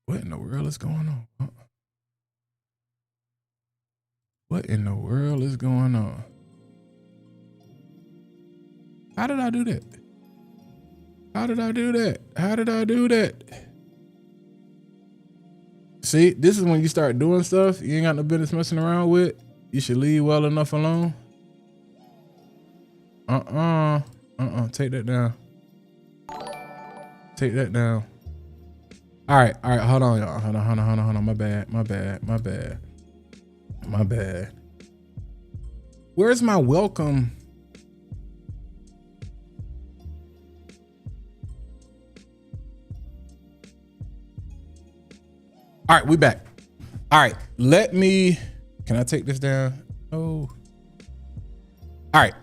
What in the world is going on? What in the world is going on? How did I do that? How did I do that? How did I do that? See, this is when you start doing stuff you ain't got no business messing around with. You should leave well enough alone. Take that down. Take that down. All right, hold on, y'all. Hold on. My bad. Where's my welcome? All right, we back. All right, can I take this down? Oh. All right,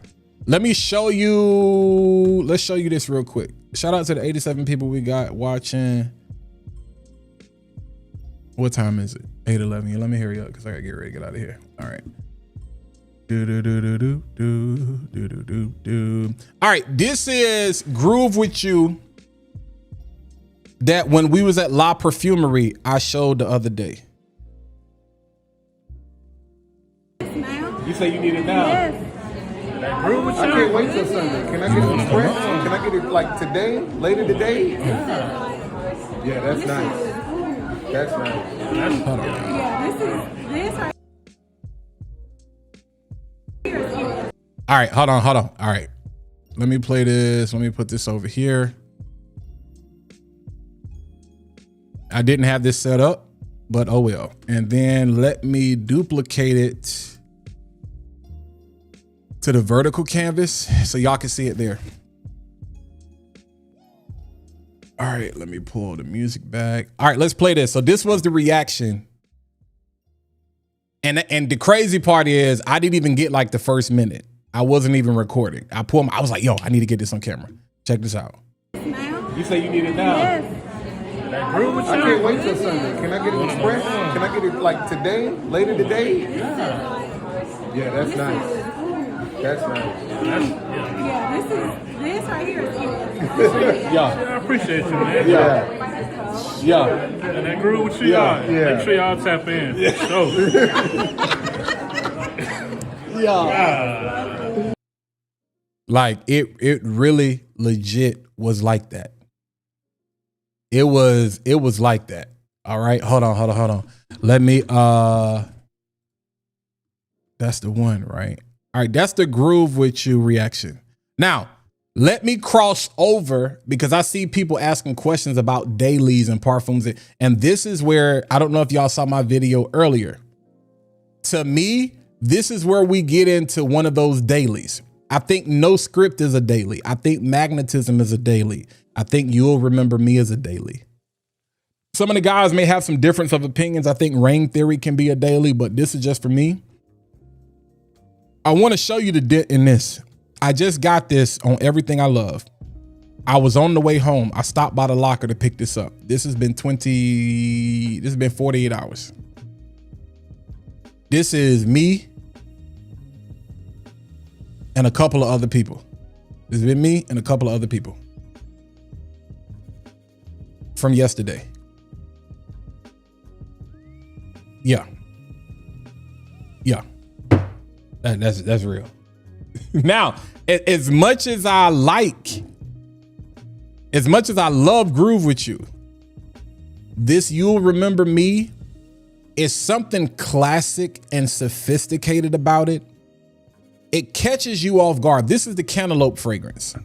let's show you this real quick. Shout out to the 87 people we got watching. What time is it? 8:11. Let me hurry up because I gotta get ready to get out of here. All right. All right, this is Groove With You that when we was at La Perfumery, I showed the other day. You say you need it now? Yes. Groove With You? I can't wait till Sunday. Can I get it express? Can I get it like today? Later today? Yeah, that's nice. That's nice. Hold on. Yeah, this right here is you. All right, hold on. All right, let me play this. Let me put this over here. I didn't have this set up, but oh well. And then let me duplicate it to the vertical canvas so y'all can see it there. All right, let me pull the music back. All right, let's play this. So this was the reaction. And the crazy part is I didn't even get like the first minute. I wasn't even recording. I was like, yo, I need to get this on camera. Check this out. Now? You say you need it now? Yes. Groove With You? I can't wait till Sunday. Can I get it express? Can I get it like today? Later today? Yeah, that's nice. That's nice. Yeah, this right here is you. Yeah, I appreciate you, man. Yeah. And that Groove With You, Yeah. y'all. Yeah. Make sure y'all tap in. Like it really legit was like that. It was like that. All right, hold on. Let me, that's the one, right? All right, that's the Groove With You reaction. Now, let me cross over because I see people asking questions about dailies and parfums. And this is where, I don't know if y'all saw my video earlier. To me, This is where we get into one of those dailies. I think No Script is a daily. I think Magnetism is a daily. I think You'll Remember Me is a daily. Some of the guys may have some difference of opinions. I think Rain Theory can be a daily, but this is just for me. I want to show you the dent in this. I just got this on Everything I Love. I was on the way home. I stopped by the locker to pick this up. This has been 48 hours. This is me and a couple of other people. This has been me and a couple of other people from yesterday. Yeah. That's real. Now, as much as I love Groove With You, this You'll Remember Me is something classic and sophisticated about it. It catches you off guard. This is the cantaloupe fragrance.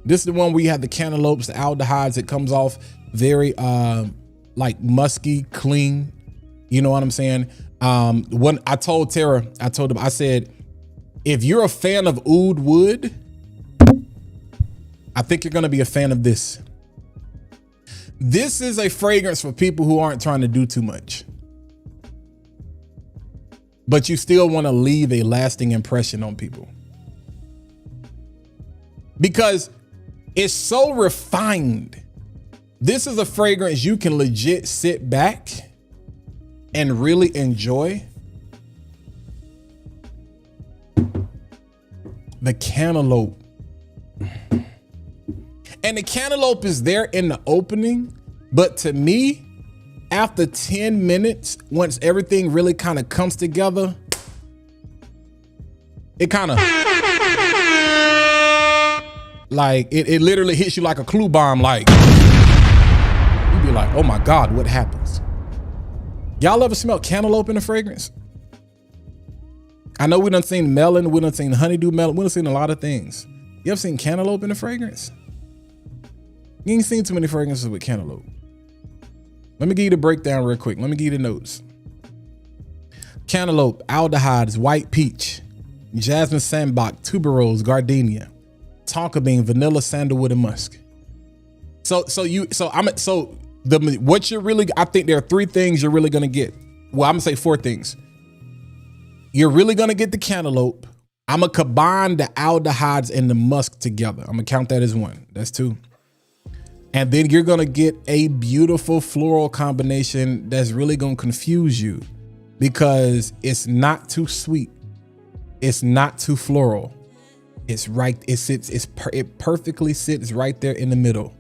This is the one where you have the cantaloupes, the aldehydes. It comes off very like musky, clean. You know what I'm saying? When I told Tara, I said, if you're a fan of oud wood, I think you're going to be a fan of this. This is a fragrance for people who aren't trying to do too much, but you still want to leave a lasting impression on people because it's so refined. This is a fragrance you can legit sit back and really enjoy. The cantaloupe. And the cantaloupe is there in the opening, but to me, after 10 minutes, once everything really kind of comes together, it kind of like it literally hits you like a clue bomb. Like you'd be like, oh my God, what happens? Y'all ever smell cantaloupe in a fragrance? I know we done seen melon, we done seen honeydew melon, we done seen a lot of things. You ever seen cantaloupe in a fragrance? You ain't seen too many fragrances with cantaloupe. Let me give you the breakdown real quick. Let me give you the notes. Cantaloupe, aldehydes, white peach, jasmine sandbach, tuberose, gardenia, tonka bean, vanilla, sandalwood, and musk. I think there are three things you're really gonna get. Well, I'm gonna say four things. You're really gonna get the cantaloupe. I'm gonna combine the aldehydes and the musk together. I'm gonna count that as one. That's two. And then you're gonna get a beautiful floral combination that's really gonna confuse you because it's not too sweet. It's not too floral. It's right. It perfectly sits right there in the middle.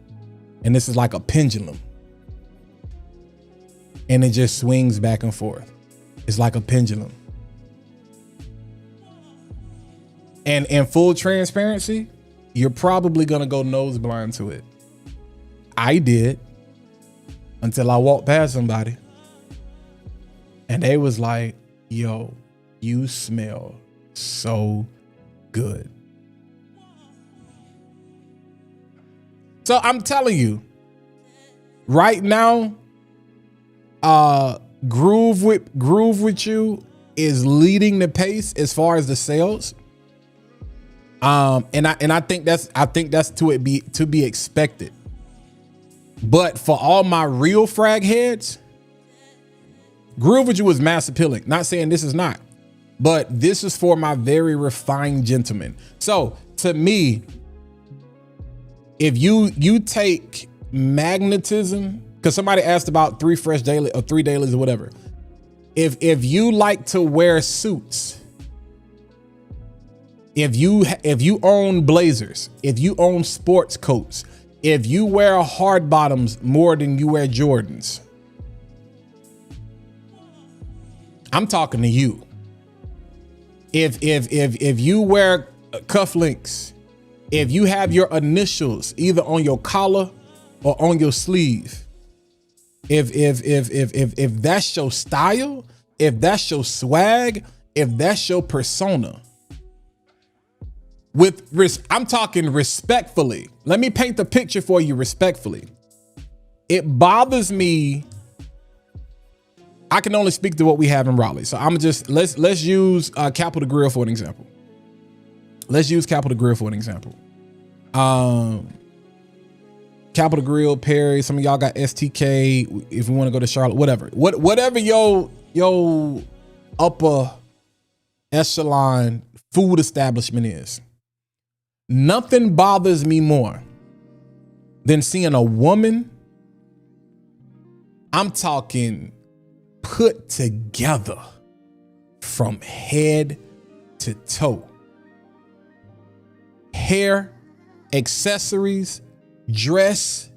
And this is like a pendulum. And it just swings back and forth. It's like a pendulum. And in full transparency, you're probably gonna go nose blind to it. I did until I walked past somebody and they was like, yo, you smell so good. So I'm telling you right now, Groove With You is leading the pace as far as the sales. And I think that's to be expected. But for all my real frag heads, Groove With You was mass appealing. Not saying this is not, but this is for my very refined gentlemen. So to me, if you take Magnetism, because somebody asked about 3 fresh daily or 3 dailies or whatever. If you like to wear suits, if you own blazers, if you own sports coats, if you wear hard bottoms more than you wear Jordans, I'm talking to you. If you wear cufflinks, if you have your initials either on your collar or on your sleeve, if that's your style, if that's your swag, if that's your persona, I'm talking respectfully. Let me paint the picture for you respectfully. It bothers me I can only speak to what we have in Raleigh. So I'm just, let's use Capitol Grill for an example. Let's use Capitol Grill for an example. Capitol Grill, Perry, some of y'all got STK. If we want to go to Charlotte, whatever your upper echelon food establishment is. Nothing bothers me more than seeing a woman, I'm talking put together from head to toe. Hair, accessories, dress,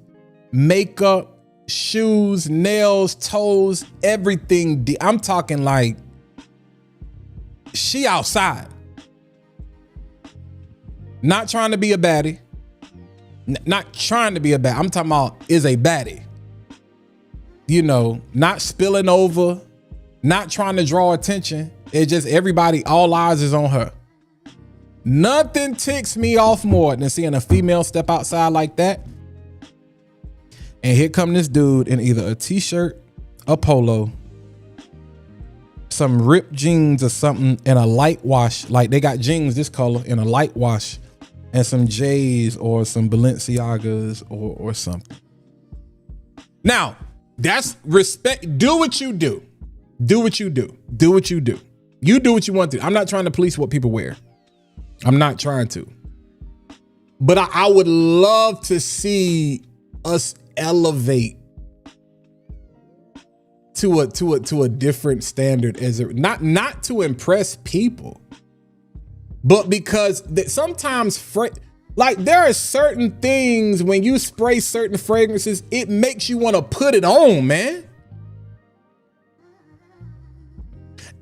makeup, shoes, nails, toes, everything. I'm talking like she outside. Not trying to be a baddie. Not trying to be a baddie. I'm talking about is a baddie. You know, not spilling over, not trying to draw attention. It's just everybody, all eyes is on her. Nothing ticks me off more than seeing a female step outside like that. And here come this dude in either a t-shirt, a polo, some ripped jeans or something, and a light wash. Like they got jeans this color in a light wash and some J's or some Balenciagas or something. Now, that's respect. Do what you do. Do what you do. Do what you do. You do what you want to. I'm not trying to police what people wear. I'm not trying to. But I would love to see us elevate to a different standard, as not to impress people, but because sometimes like there are certain things when you spray certain fragrances, it makes you want to put it on, man.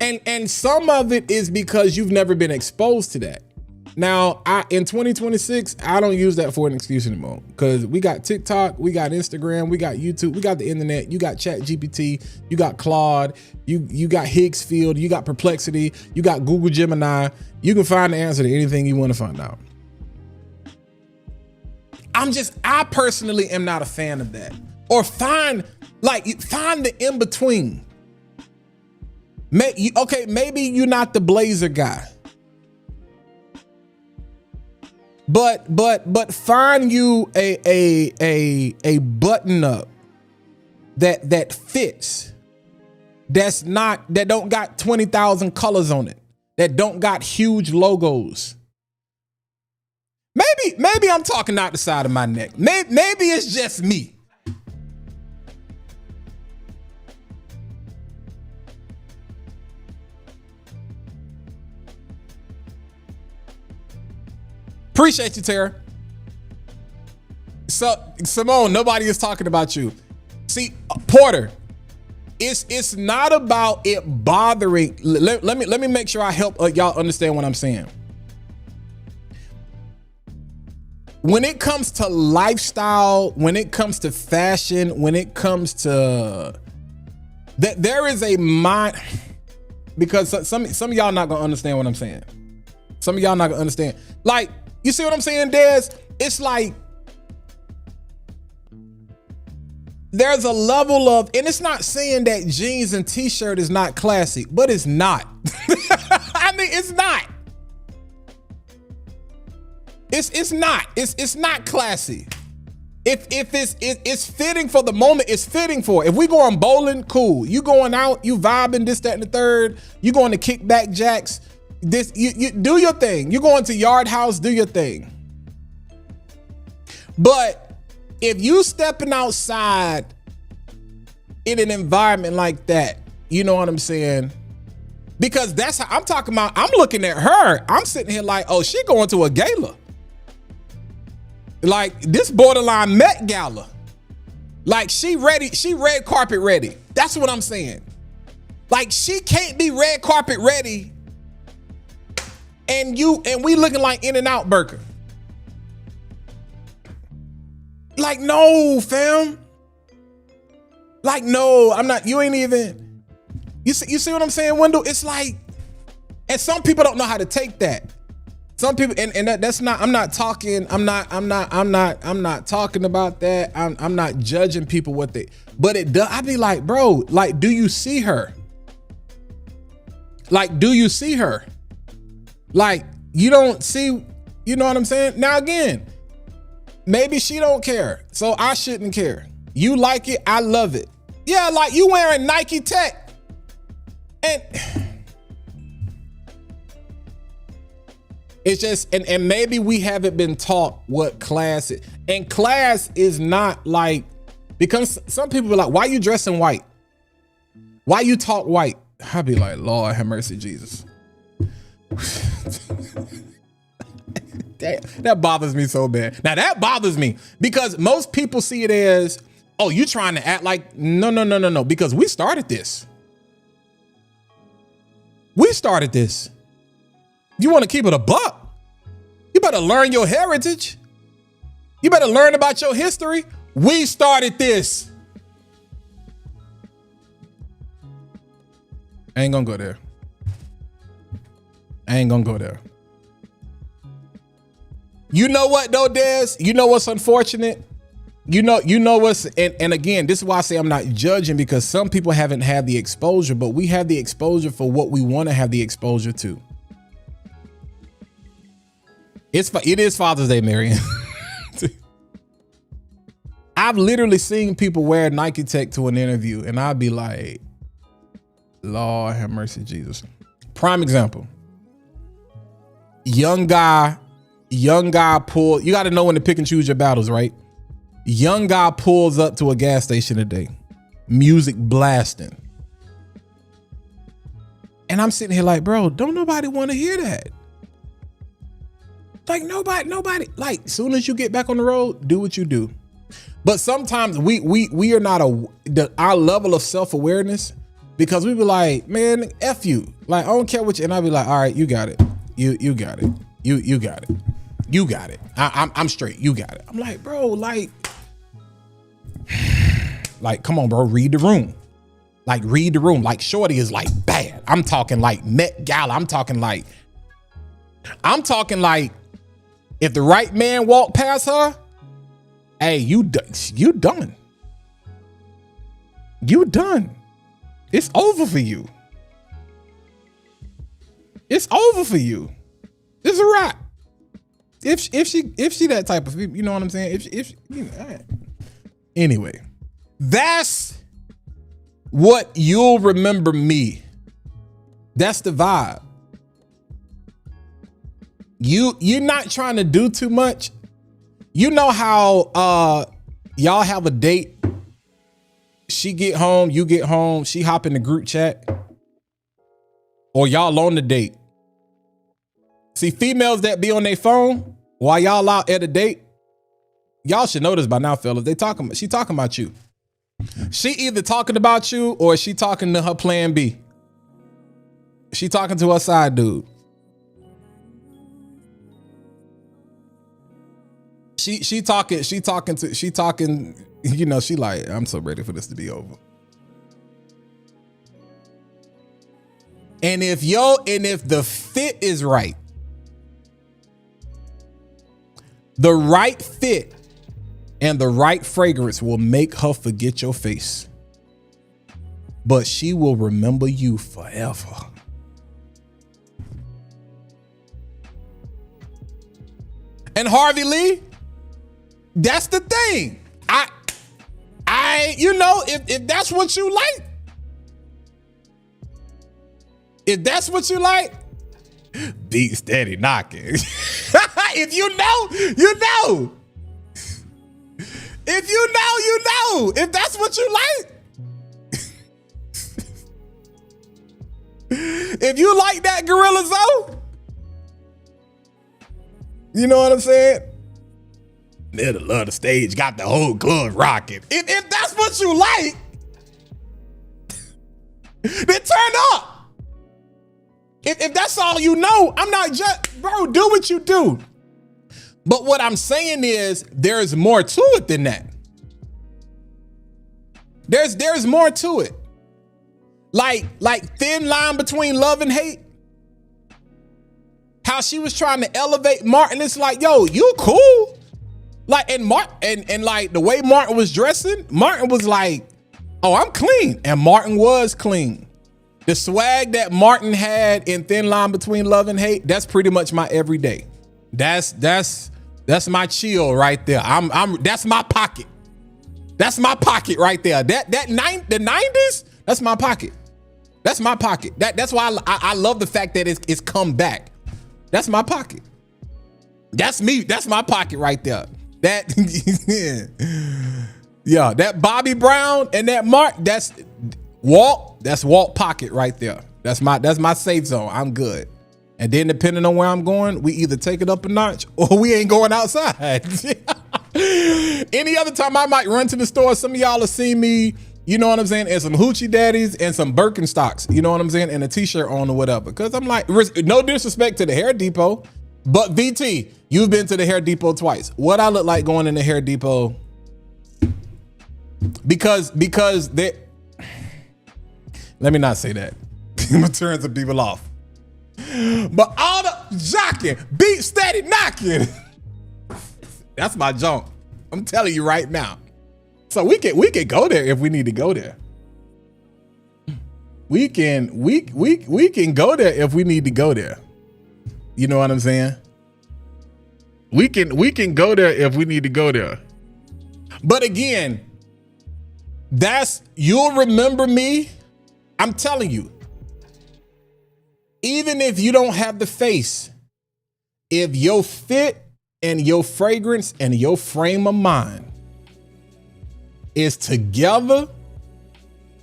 And some of it is because you've never been exposed to that. Now, in 2026, I don't use that for an excuse anymore, because we got TikTok, we got Instagram, we got YouTube, we got the internet, you got ChatGPT, you got Claude, you got Higgsfield, you got Perplexity, you got Google Gemini. You can find the answer to anything you want to find out. I personally am not a fan of that. Or find the in-between. Okay, maybe you're not the blazer guy. But find you a button up that fits. That don't got 20,000 colors on it. That don't got huge logos. Maybe I'm talking out the side of my neck. Maybe it's just me. Appreciate you, Tara. So, Simone, nobody is talking about you. See, Porter, it's not about it bothering. Let me make sure I help y'all understand what I'm saying. When it comes to lifestyle, when it comes to fashion, when it comes to that, there is a mind, because some of y'all not gonna understand what I'm saying. Some of y'all not gonna understand. Like, you see what I'm saying, Des? It's like there's a level of, and it's not saying that jeans and t-shirt is not classy, but it's not. I mean, it's not. It's not. It's not classy. If it's fitting for the moment, it's fitting for. If we going bowling, cool. You going out, you vibing, this, that, and the third. You going to kickback jacks. This you do your thing. You going to Yard House, do your thing. But if you stepping outside in an environment like that, you know what I'm saying? Because that's how I'm talking about. I'm looking at her. I'm sitting here like, oh, she going to a gala. Like this borderline Met Gala. Like she ready, she red carpet ready. That's what I'm saying. Like she can't be red carpet ready and we looking like In-N-Out Burger. Like, no, fam. Like, no, I'm not, you ain't even, you see what I'm saying, Wendell? It's like, and some people don't know how to take that. Some people, and that's not. I'm not talking. I'm not talking about that. I'm not judging people what they. But it does. I be like, bro, like, do you see her? Like, do you see her? Like, you don't see. You know what I'm saying? Now again, maybe she don't care, so I shouldn't care. You like it, I love it. Yeah, like you wearing Nike Tech, and it's just, and maybe we haven't been taught what class is. And class is not like, because some people are like, why you dressing white? Why you talk white? I'd be like, Lord have mercy, Jesus. That bothers me so bad. Now that bothers me because most people see it as, oh, you trying to act like, no, because we started this. We started this. You want to keep it a buck? You better learn your heritage. You better learn about your history. We started this. I ain't gonna go there. I ain't gonna go there. You know what though, Des? You know what's unfortunate? You know what's, and again, this is why I say I'm not judging, because some people haven't had the exposure, but we have the exposure for what we want to have the exposure to. It is Father's Day, Marion. I've literally seen people wear Nike Tech to an interview, and I'd be like, Lord have mercy, Jesus. Prime example. Young guy pull. You got to know when to pick and choose your battles, right? Young guy pulls up to a gas station today, music blasting. And I'm sitting here like, bro, don't nobody want to hear that. Like nobody, like soon as you get back on the road, do what you do. But sometimes we are not our level of self-awareness, because we be like, man, F you. Like, I don't care what you, and I be like, all right, you got it. You got it. You got it. You got it. I'm straight. You got it. I'm like, bro, like, come on, bro, read the room. Like, read the room. Like, shorty is like bad. I'm talking like Met Gala. I'm talking like if the right man walked past her, hey, you done. You done. It's over for you. It's over for you. It's a wrap. If she that type of, you know what I'm saying? If you know, anyway, that's what you'll remember me. That's the vibe. You're not trying to do too much. You know how y'all have a date. She get home, you get home, she hop in the group chat, or y'all on the date. See, females that be on their phone while y'all out at a date, y'all should know this by now, fellas. She talking about you. She either talking about you or she talking to her plan B. She talking to her side dude. She talking, you know, she like, I'm so ready for this to be over. And if the fit is right, the right fit and the right fragrance will make her forget your face, but she will remember you forever. And Harvey Lee, that's the thing. You know, if that's what you like, beat steady knocking. If you know, you know. If you know, you know. If that's what you like. If you like that Gorilla Zoe, you know what I'm saying? Middle of the stage, got the whole club rocking. If that's what you like, then turn up. If that's all you know, I'm not just, bro, do what you do. But what I'm saying is there's more to it than that. There's more to it. Like thin line between love and hate. how she was trying to elevate Martin. It's like, yo, you cool. Like, and like the way Martin was dressing, Martin was like, oh, I'm clean. And Martin was clean. The swag that Martin had in Thin Line Between Love and Hate, that's pretty much my everyday. That's my chill right there. That's my pocket. That's my pocket right there. The 90s, that's my pocket. That's my pocket. That's why I love the fact that it's come back. That's my pocket. That's me. That's my pocket right there. That yeah, that Bobby Brown and that Mark, that's Walt pocket right there. That's my safe zone. I'm good. And then depending on where I'm going, we either take it up a notch or we ain't going outside. Any other time I might run to the store, some of y'all will see me, you know what I'm saying, and some hoochie daddies and some Birkenstocks, you know what I'm saying, and a t-shirt on or whatever. Because I'm like, no disrespect to the Hair Depot, but VT, you've been to the Hair Depot twice. What I look like going in the Hair Depot? Because they, let me not say that. I'm gonna turn some people off. But all the jocking, beat steady knocking. That's my junk. I'm telling you right now. So we can go there if we need to go there. We can go there if we need to go there. You know what I'm saying? We can go there if we need to go there. But again, you'll remember me. I'm telling you. Even if you don't have the face, if your fit and your fragrance and your frame of mind is together,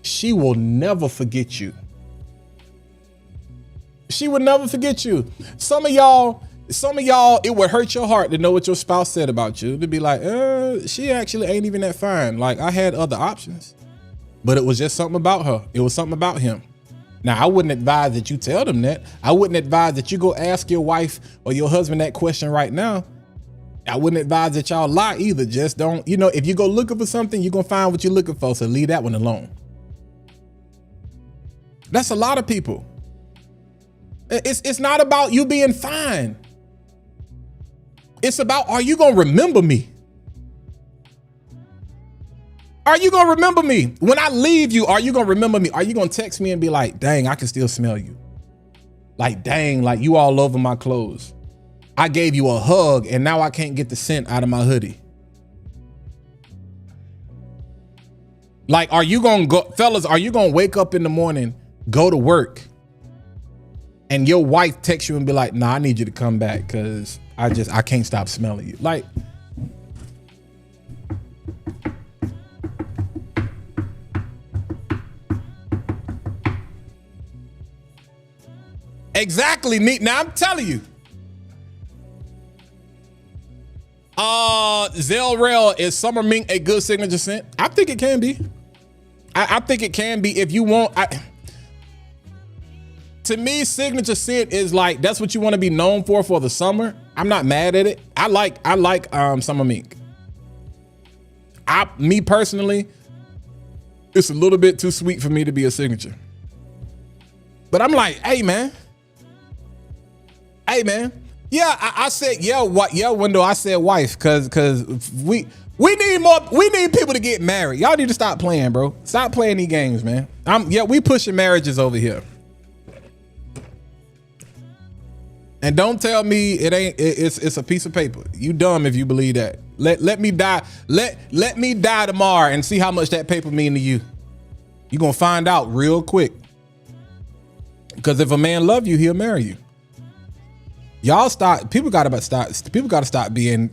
she will never forget you. She would never forget you. Some of y'all, it would hurt your heart to know what your spouse said about you. To be like, she actually ain't even that fine. Like, I had other options, but it was just something about her. It was something about him. Now, I wouldn't advise that you tell them that. I wouldn't advise that you go ask your wife or your husband that question right now. I wouldn't advise that y'all lie either. Just don't, if you go looking for something, you're going to find what you're looking for. So leave that one alone. That's a lot of people. It's not about you being fine. It's about, are you going to remember me? Are you going to remember me? When I leave you, are you going to remember me? Are you going to text me and be like, dang, I can still smell you. Like, dang, like you all over my clothes. I gave you a hug and now I can't get the scent out of my hoodie. Like, are you going to go, fellas, are you going to wake up in the morning, go to work, and your wife texts you and be like, nah, I need you to come back because I can't stop smelling you. Like, exactly. Now I'm telling you. Zell is Summer Mink a good signature scent? I think it can be. I think it can be if you want. To me, signature scent is like, that's what you want to be known for the summer. I'm not mad at it. I like Summer Mink. Me personally, it's a little bit too sweet for me to be a signature. But I'm like, hey man. Yeah, I said, yeah, window. I said wife, cause we need people to get married. Y'all need to stop playing, bro. Stop playing these games, man. We pushing marriages over here. And don't tell me it ain't. It's a piece of paper. You dumb if you believe that. Let me die. Let me die tomorrow and see how much that paper mean to you. You gonna find out real quick. Because if a man love you, he'll marry you. Y'all stop. People gotta stop being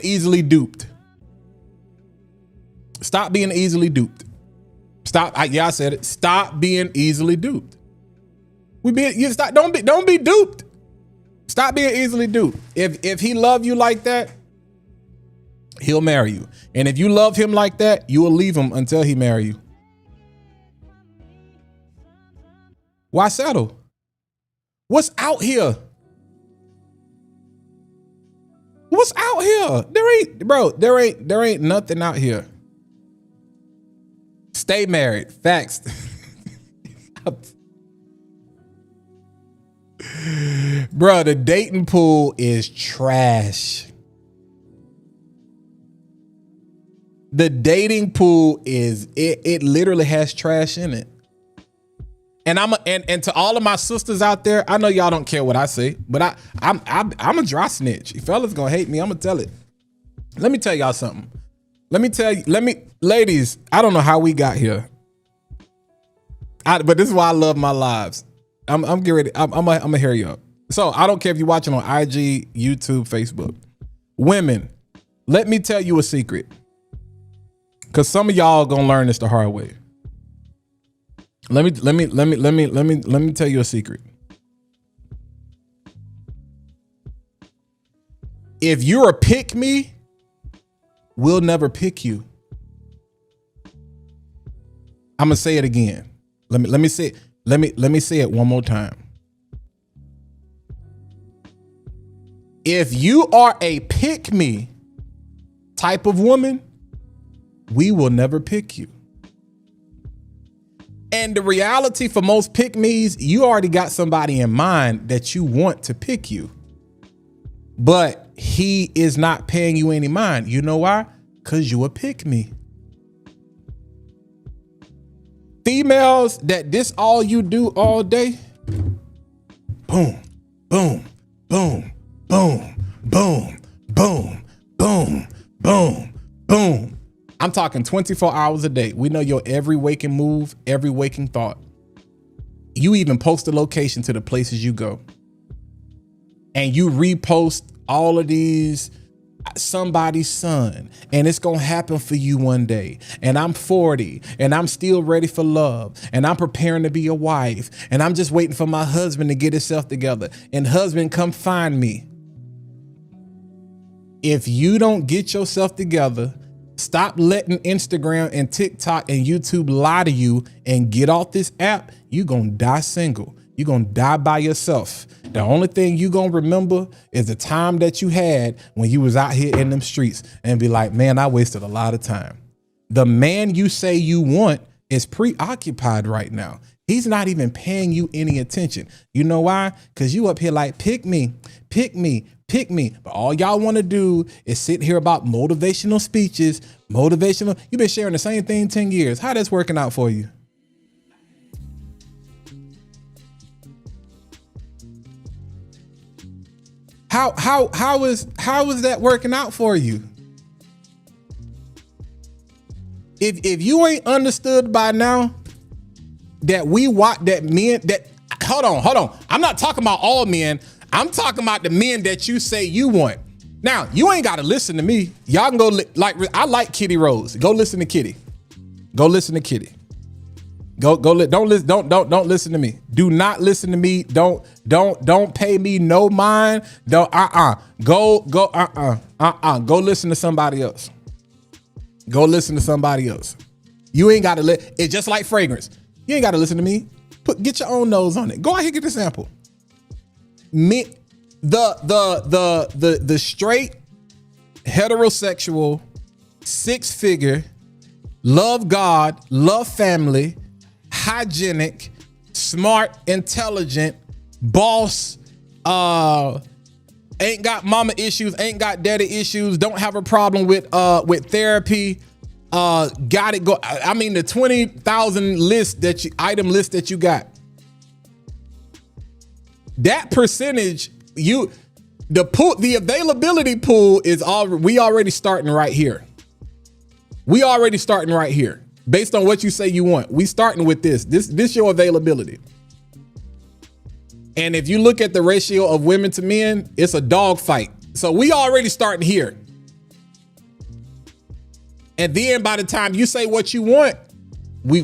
easily duped. Stop being easily duped. I said it. Stop being easily duped. Don't be duped. Stop being easily duped. If he love you like that, he'll marry you. And if you love him like that, you will leave him until he marry you. Why settle? What's out here? What's out here? There ain't nothing out here. Stay married. Facts. Bro, the dating pool is trash. The dating pool is it literally has trash in it. And and to all of my sisters out there, I know y'all don't care what I say, but I'm a dry snitch. If fellas gonna hate me, I'm gonna tell it. Let me tell y'all something. Ladies, I don't know how we got here. But this is why I love my lives. I'm getting ready. I'm gonna hear you up. So I don't care if you're watching on IG, YouTube, Facebook. Women, let me tell you a secret. Cause some of y'all gonna learn this the hard way. Let me tell you a secret. If you're a pick me, we'll never pick you. I'm gonna say it again. Let me say it. Let me say it one more time. If you are a pick me type of woman, we will never pick you. And the reality for most pick me's, you already got somebody in mind that you want to pick you, but he is not paying you any mind. You know why? Because you a pick me. Females that this all you do all day, boom, boom, boom, boom, boom, boom, boom, boom, boom. I'm talking 24 hours a day. We know your every waking move, every waking thought. You even post the location to the places you go. And you repost all of these somebody's son, and it's gonna happen for you one day. And I'm 40 and I'm still ready for love, and I'm preparing to be a wife, and I'm just waiting for my husband to get himself together. And husband, come find me. If you don't get yourself together, stop letting Instagram and TikTok and YouTube lie to you and get off this app, you're gonna die single. You're gonna die by yourself. The only thing you gonna remember is the time that you had when you was out here in them streets, and be like, man, I wasted a lot of time. The man you say you want is preoccupied right now. He's not even paying you any attention. You know why? Because you up here like, pick me, pick me, pick me. But all y'all want to do is sit here about motivational speeches, motivational. You've been sharing the same thing 10 years. How that's working out for you? How is that working out for you? If you ain't understood by now that we watch that men that hold on. I'm not talking about all men. I'm talking about the men that you say you want. Now, you ain't got to listen to me. Y'all can go I like Kitty Rose. Go listen to Kitty. Go listen to Kitty. Don't listen to me. Do not listen to me. Don't pay me no mind. Go listen to somebody else. Go listen to somebody else. You ain't got to it's just like fragrance. You ain't got to listen to me. Get your own nose on it. Go out here, get the sample. The straight heterosexual 6-figure, love God, love family, hygienic, smart, intelligent, boss, ain't got mama issues, ain't got daddy issues, don't have a problem with therapy, got it go. I mean, the 20,000 item list that you got, that percentage, the availability pool is we already starting right here. We already starting right here. Based on what you say you want. We starting with this your availability. And if you look at the ratio of women to men, it's a dog fight. So we already starting here. And then by the time you say what you want, we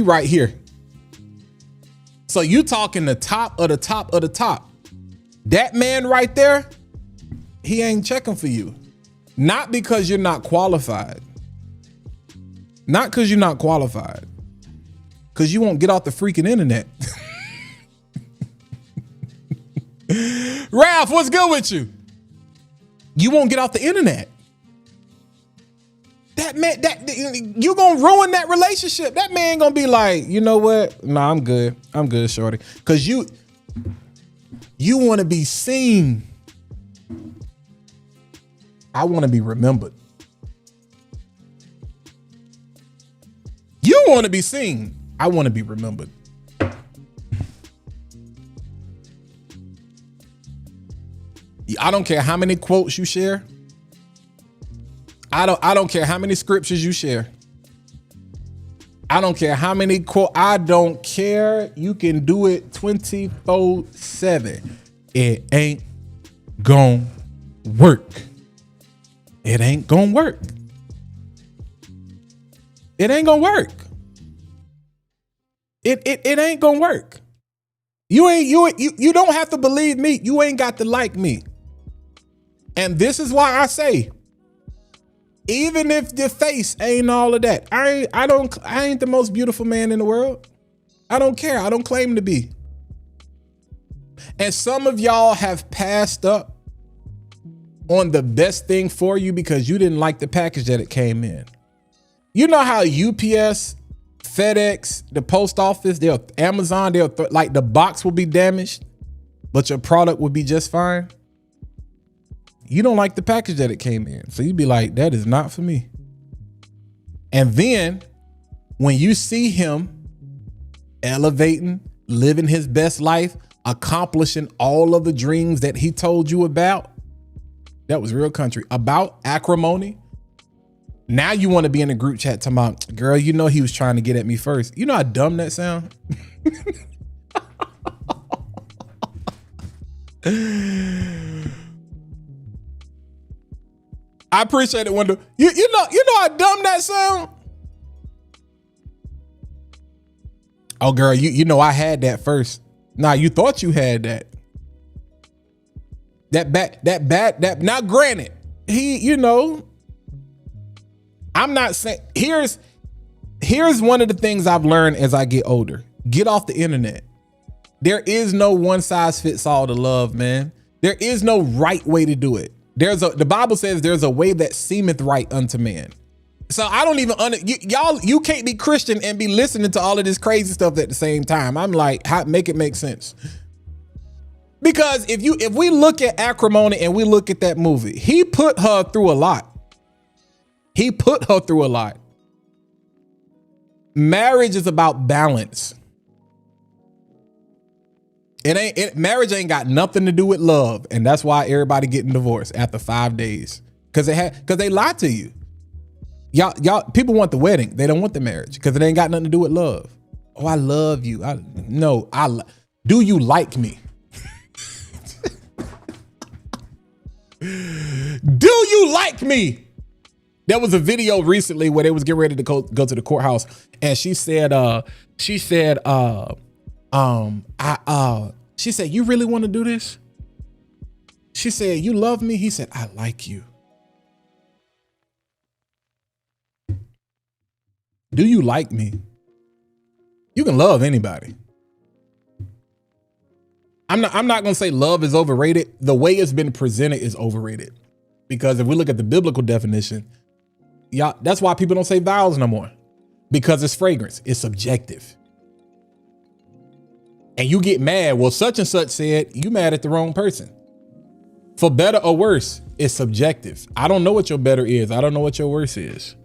right here. So you talking the top of the top of the top. That man right there, he ain't checking for you. Not because you're not qualified. Not because you're not qualified. Because you won't get off the freaking internet. Ralph, what's good with you? You won't get off the internet. That man, you gonna ruin that relationship. That man gonna be like, you know what? Nah, I'm good. I'm good, shorty. Because You want to be seen. I want to be remembered. You want to be seen. I want to be remembered. I don't care how many quotes you share. I don't care how many scriptures you share. I don't care how many quote. I don't care. You can do it 24/7. It ain't gonna work. It ain't gonna work. It ain't gonna work. It ain't gonna work. You don't have to believe me. You ain't got to like me. And this is why I say, even if your face ain't all of that, I ain't the most beautiful man in the world. I don't care. I don't claim to be. And some of y'all have passed up on the best thing for you because you didn't like the package that it came in. You know how UPS, FedEx, the post office, Amazon, like the box will be damaged, but your product will be just fine. You don't like the package that it came in. So you'd be like, that is not for me. And then when you see him elevating, living his best life, accomplishing all of the dreams that he told you about, that was real country, about acrimony. Now you want to be in a group chat talking about, girl, you know he was trying to get at me first. You know how dumb that sound? I appreciate it, Wendell. You know how dumb that sound? Oh, girl, you know I had that first. Nah, you thought you had that. Now granted, I'm not saying, here's one of the things I've learned as I get older. Get off the internet. There is no one size fits all to love, man. There is no right way to do it. The Bible says there's a way that seemeth right unto man. So I don't even, you can't be Christian and be listening to all of this crazy stuff at the same time. I'm like, make it make sense. Because if we look at acrimony and we look at that movie, he put her through a lot. Marriage is about balance. Marriage ain't got nothing to do with love. And that's why everybody getting divorced after 5 days. Cause they lied to you. Y'all, people want the wedding. They don't want the marriage because it ain't got nothing to do with love. Oh, I love you. Do you like me? Do you like me? There was a video recently where they was getting ready to go to the courthouse, and she said, you really want to do this? She said, you love me? He said, I like you. Do you like me? You can love anybody. I'm not going to say love is overrated. The way it's been presented is overrated. Because if we look at the biblical definition, that's why people don't say vows no more. Because it's fragrance. It's subjective. And you get mad. Well, such and such said, you mad at the wrong person. For better or worse, it's subjective. I don't know what your better is. I don't know what your worse is.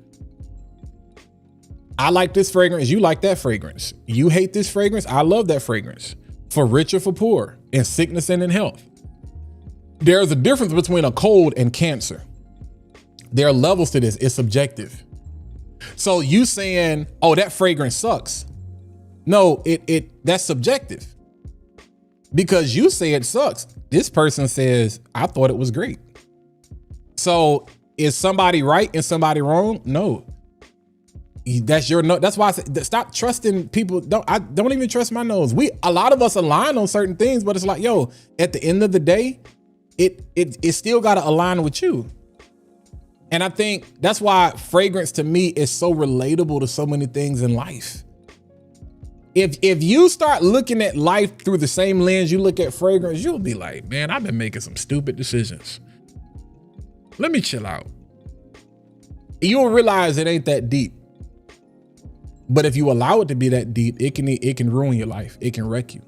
I like this fragrance. You like that fragrance. You hate this fragrance. I love that fragrance. For rich or for poor, in sickness and in health. There's a difference between a cold and cancer. There are levels to this. It's subjective. So you saying, oh, that fragrance sucks. No, that's subjective. Because you say it sucks. This person says, I thought it was great. So is somebody right and somebody wrong? No. That's why I say, stop trusting people. I don't even trust my nose. A lot of us align on certain things, but it's like, yo, at the end of the day, it still got to align with you. And I think that's why fragrance to me is so relatable to so many things in life. If you start looking at life through the same lens you look at fragrance, you'll be like, man, I've been making some stupid decisions. Let me chill out. You'll realize it ain't that deep. But if you allow it to be that deep, it can ruin your life. It can wreck you.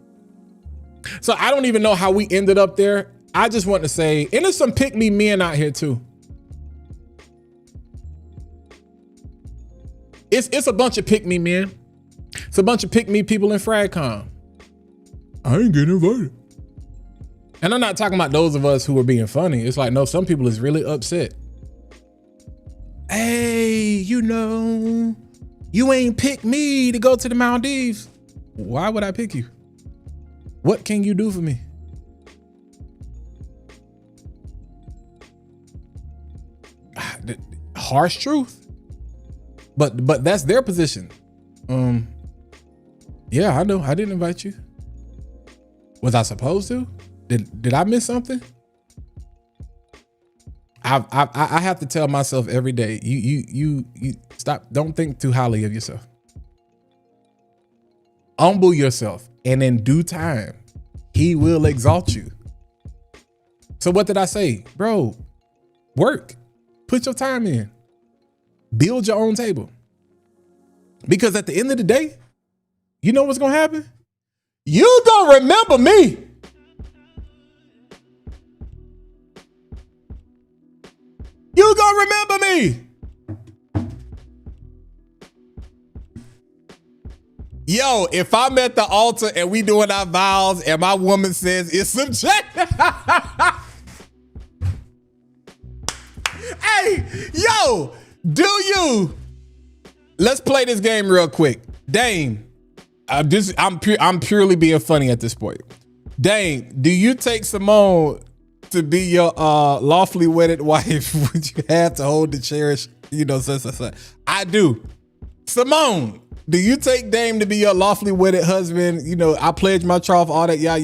So I don't even know how we ended up there. I just want to say, and there's some pick me men out here too. It's a bunch of pick me men. It's a bunch of pick me people in FragCon. I ain't getting invited. And I'm not talking about those of us who are being funny. It's like, no, some people is really upset. Hey, you know, you ain't pick me to go to the Maldives. Why would I pick you? What can you do for me? Harsh truth. But that's their position. Yeah, I know. I didn't invite you. Was I supposed to? Did I miss something? I have to tell myself every day, you stop, don't think too highly of yourself. Humble yourself, and in due time, he will exalt you. So what did I say? Bro, work. Put your time in. Build your own table. Because at the end of the day, you know what's gonna happen? You gonna remember me. You gonna remember me. Yo, if I'm at the altar and we doing our vows and my woman says it's subjective. Hey, yo, do you? Let's play this game real quick. Dame, I'm purely being funny at this point. Dame, do you take Simone to be your lawfully wedded wife? Would you have to hold the cherish, you know, so. I do. Simone, do you take Dame to be your lawfully wedded husband? You know, I pledge my troth, all that, yeah.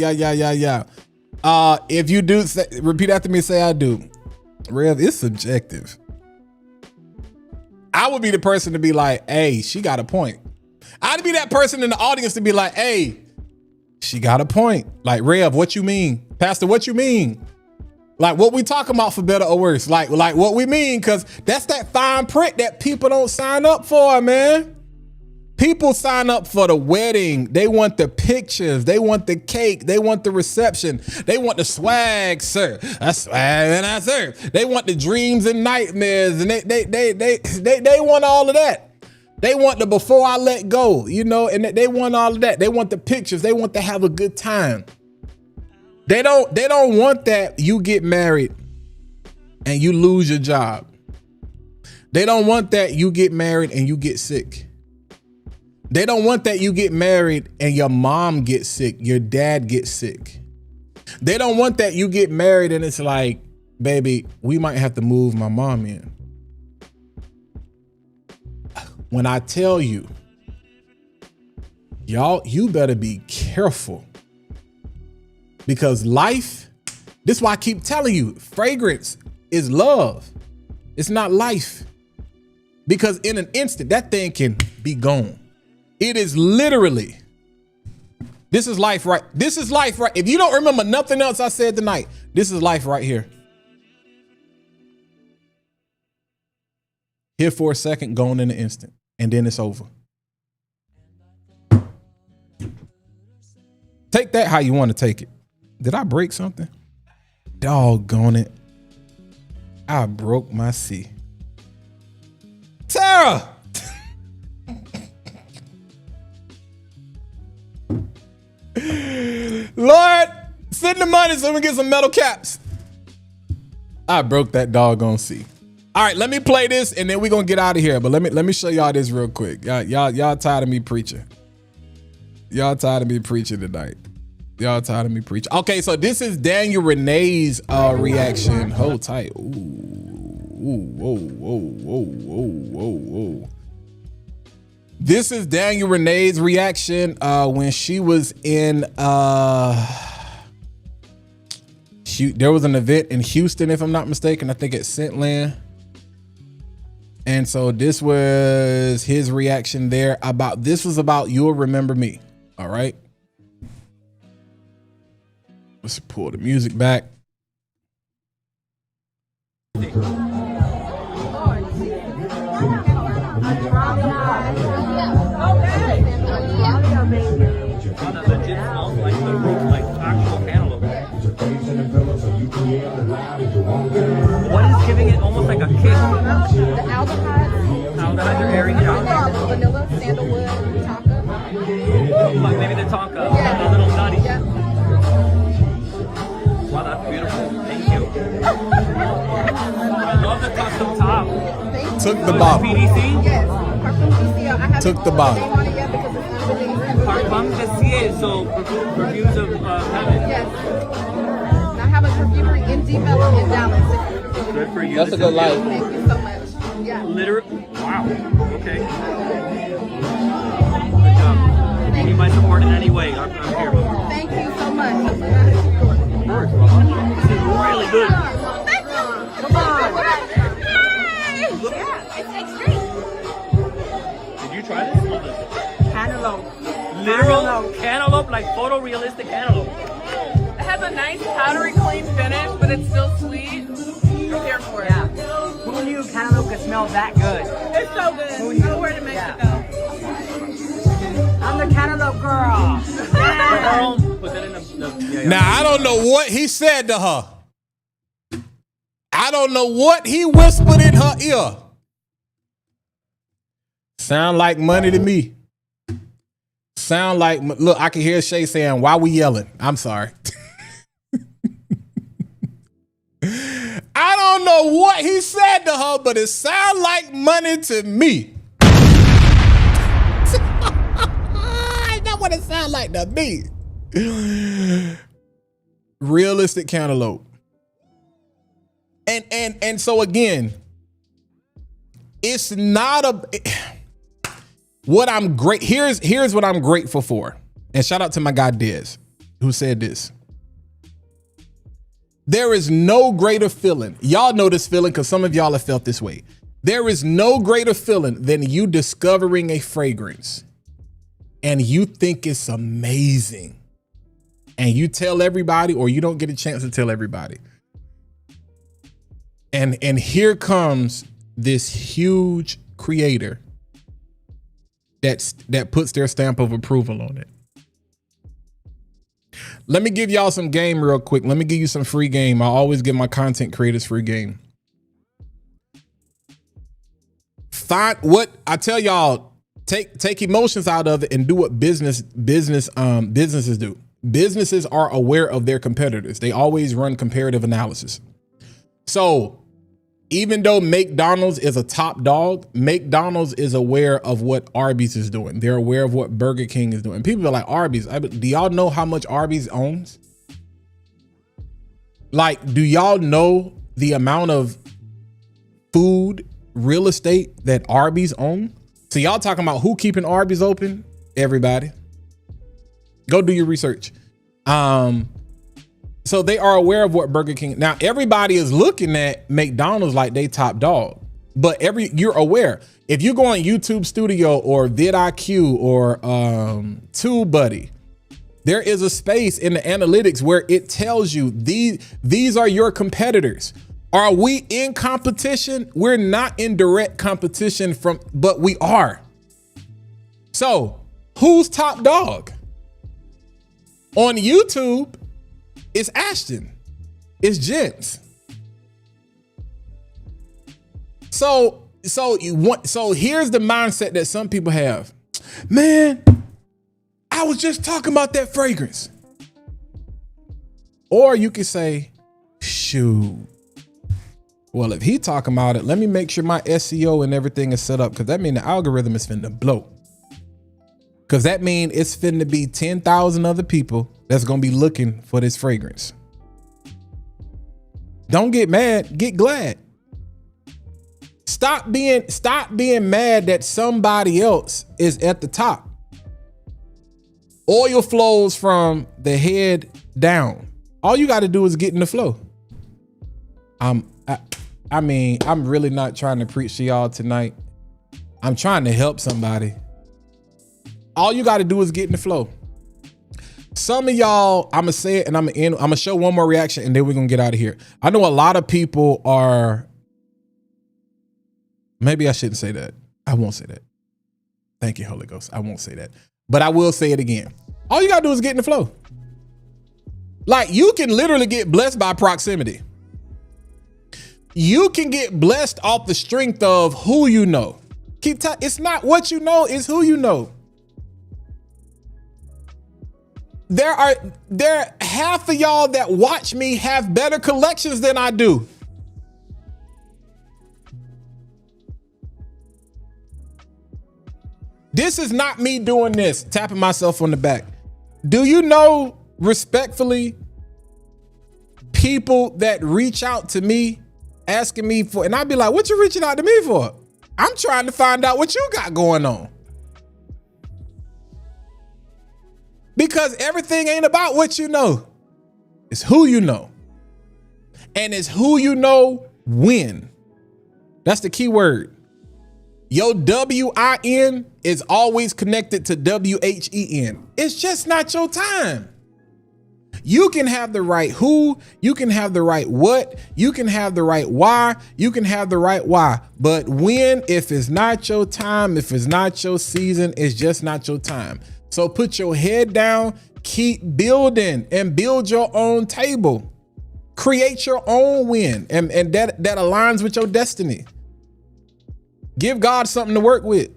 If you do, repeat after me, say I do. Rev, it's subjective. I would be the person to be like, hey, she got a point. I'd be that person in the audience to be like, hey, she got a point. Like, Rev, what you mean? Pastor, what you mean? Like, what we talking about, for better or worse? Like what we mean, because that's that fine print that people don't sign up for, man. People sign up for the wedding. They want the pictures. They want the cake. They want the reception. They want the swag, sir. That's swag and I serve. They want the dreams and nightmares, and they want all of that. They want the before I let go, you know, and they want all of that. They want the pictures. They want to have a good time. They don't want that you get married and you lose your job. They don't want that you get married and you get sick. They don't want that you get married and your mom gets sick, your dad gets sick. They don't want that you get married and it's like, baby, we might have to move my mom in. When I tell you, y'all, you better be careful. Because life, this is why I keep telling you, fragrance is love. It's not life. Because in an instant, that thing can be gone. It is literally, this is life, right? This is life, right? If you don't remember nothing else I said tonight, this is life right here. Here for a second, gone in an instant, and then it's over. Take that how you want to take it. Did I break something? Doggone it. I broke my C. Sarah! Lord, send the money so we can get some metal caps. I broke that doggone C. All right, let me play this and then we're gonna get out of here. But let me show y'all this real quick. Y'all tired of me preaching. Y'all tired of me preaching tonight. Y'all tired of me preaching. Okay, so this is Daniel Renee's reaction. Hold tight. Ooh, whoa. This is Daniel Renee's reaction when she was in there was an event in Houston, if I'm not mistaken. I think at Scentland. And so this was his reaction there about, this was about You'll Remember Me. All right. Let's pull the music back. What is giving it almost like a kick? The aldehydes. Aldehydes are airing it out. Vanilla, sandalwood, tonka. Like maybe the tonka, Yeah. a little nutty. Yeah. Wow, that's beautiful. Thank you. I love the custom top. Took the bottle. PDC? Yes. Parfums Du Ciel. I haven't Took the put bottle. name on it yet because it's unreleased. Parfums Du Ciel, so reviews of heaven. Yes. And I have a perfumery in Develop in Dallas. Good for you. That's a This good is life. Thank you so much. Yeah. Literally, wow. Okay. Good job. If you need my support in any way, I'm here. Of Thank you so much. course. This is really good. Come on. Did you try this? Love this. Cantaloupe. Literal cantaloupe, like photorealistic cantaloupe. It has a nice powdery clean finish, but it's still sweet. I'm here for it. Yeah. Who knew cantaloupe could smell that good? It's so good. Nowhere to Mexico. I'm the cantaloupe girl. Girl, put that in the yeah. Now, I don't know what he said to her. I don't know what he whispered in her ear. Sound like money to me. Sound like, look, I can hear Shay saying, why we yelling? I'm sorry. I don't know what he said to her, but it sound like money to me. That's what it sound like to me. Realistic cantaloupe. And so again, it's not a what I'm great. Here's what I'm grateful for. And shout out to my guy Dez, who said this. There is no greater feeling. Y'all know this feeling because some of y'all have felt this way. There is no greater feeling than you discovering a fragrance and you think it's amazing. And you tell everybody, or you don't get a chance to tell everybody. And here comes this huge creator that puts their stamp of approval on it. Let me give y'all some game real quick. Let me give you some free game. I always give my content creators free game. Find what I tell y'all, take emotions out of it and do what businesses do. Businesses are aware of their competitors. They always run comparative analysis. So even though McDonald's is a top dog, McDonald's is aware of what Arby's is doing. They're aware of what Burger King is doing. People are like, Arby's, do y'all know how much Arby's owns? Like, do y'all know the amount of food, real estate that Arby's own? So y'all talking about who keeping Arby's open? Everybody. Go do your research. So they are aware of what Burger King. Now everybody is looking at McDonald's like they top dog, but you're aware. If you go on YouTube Studio or vidIQ or TubeBuddy, there is a space in the analytics where it tells you these are your competitors. Are we in competition? We're not in direct competition but we are. So who's top dog? On YouTube, it's Ashton. It's Gents. So here's the mindset that some people have. Man, I was just talking about that fragrance. Or you could say, shoot. Well, if he talking about it, let me make sure my SEO and everything is set up, because that means the algorithm is finna blow. Because that means it's finna be 10,000 other people that's gonna be looking for this fragrance. Don't get mad, get glad. Stop being mad that somebody else is at the top. Oil flows from the head down. All you got to do is get in the flow. I mean, I'm really not trying to preach to y'all tonight. I'm trying to help somebody. All you got to do is get in the flow. Some of y'all, I'm gonna say it and I'm gonna show one more reaction and then we're gonna get out of here. I know a lot of people are, maybe I shouldn't say that. I won't say that. Thank you, Holy Ghost. I won't say that, but I will say it again. All you gotta do is get in the flow. Like, you can literally get blessed by proximity. You can get blessed off the strength of who you know. It's not what you know, it's who you know. There half of y'all that watch me have better collections than I do. This is not me doing this, tapping myself on the back. Do you know, respectfully, people that reach out to me asking me for, and I'd be like, what you reaching out to me for? I'm trying to find out what you got going on. Because everything ain't about what you know. It's who you know. And it's who you know when. That's the key word. Your WIN is always connected to WHEN. It's just not your time. You can have the right who, you can have the right what, you can have the right why, you can have the right why. But when, if it's not your time, if it's not your season, it's just not your time. So put your head down, keep building and build your own table. Create your own win, and that aligns with your destiny. Give God something to work with.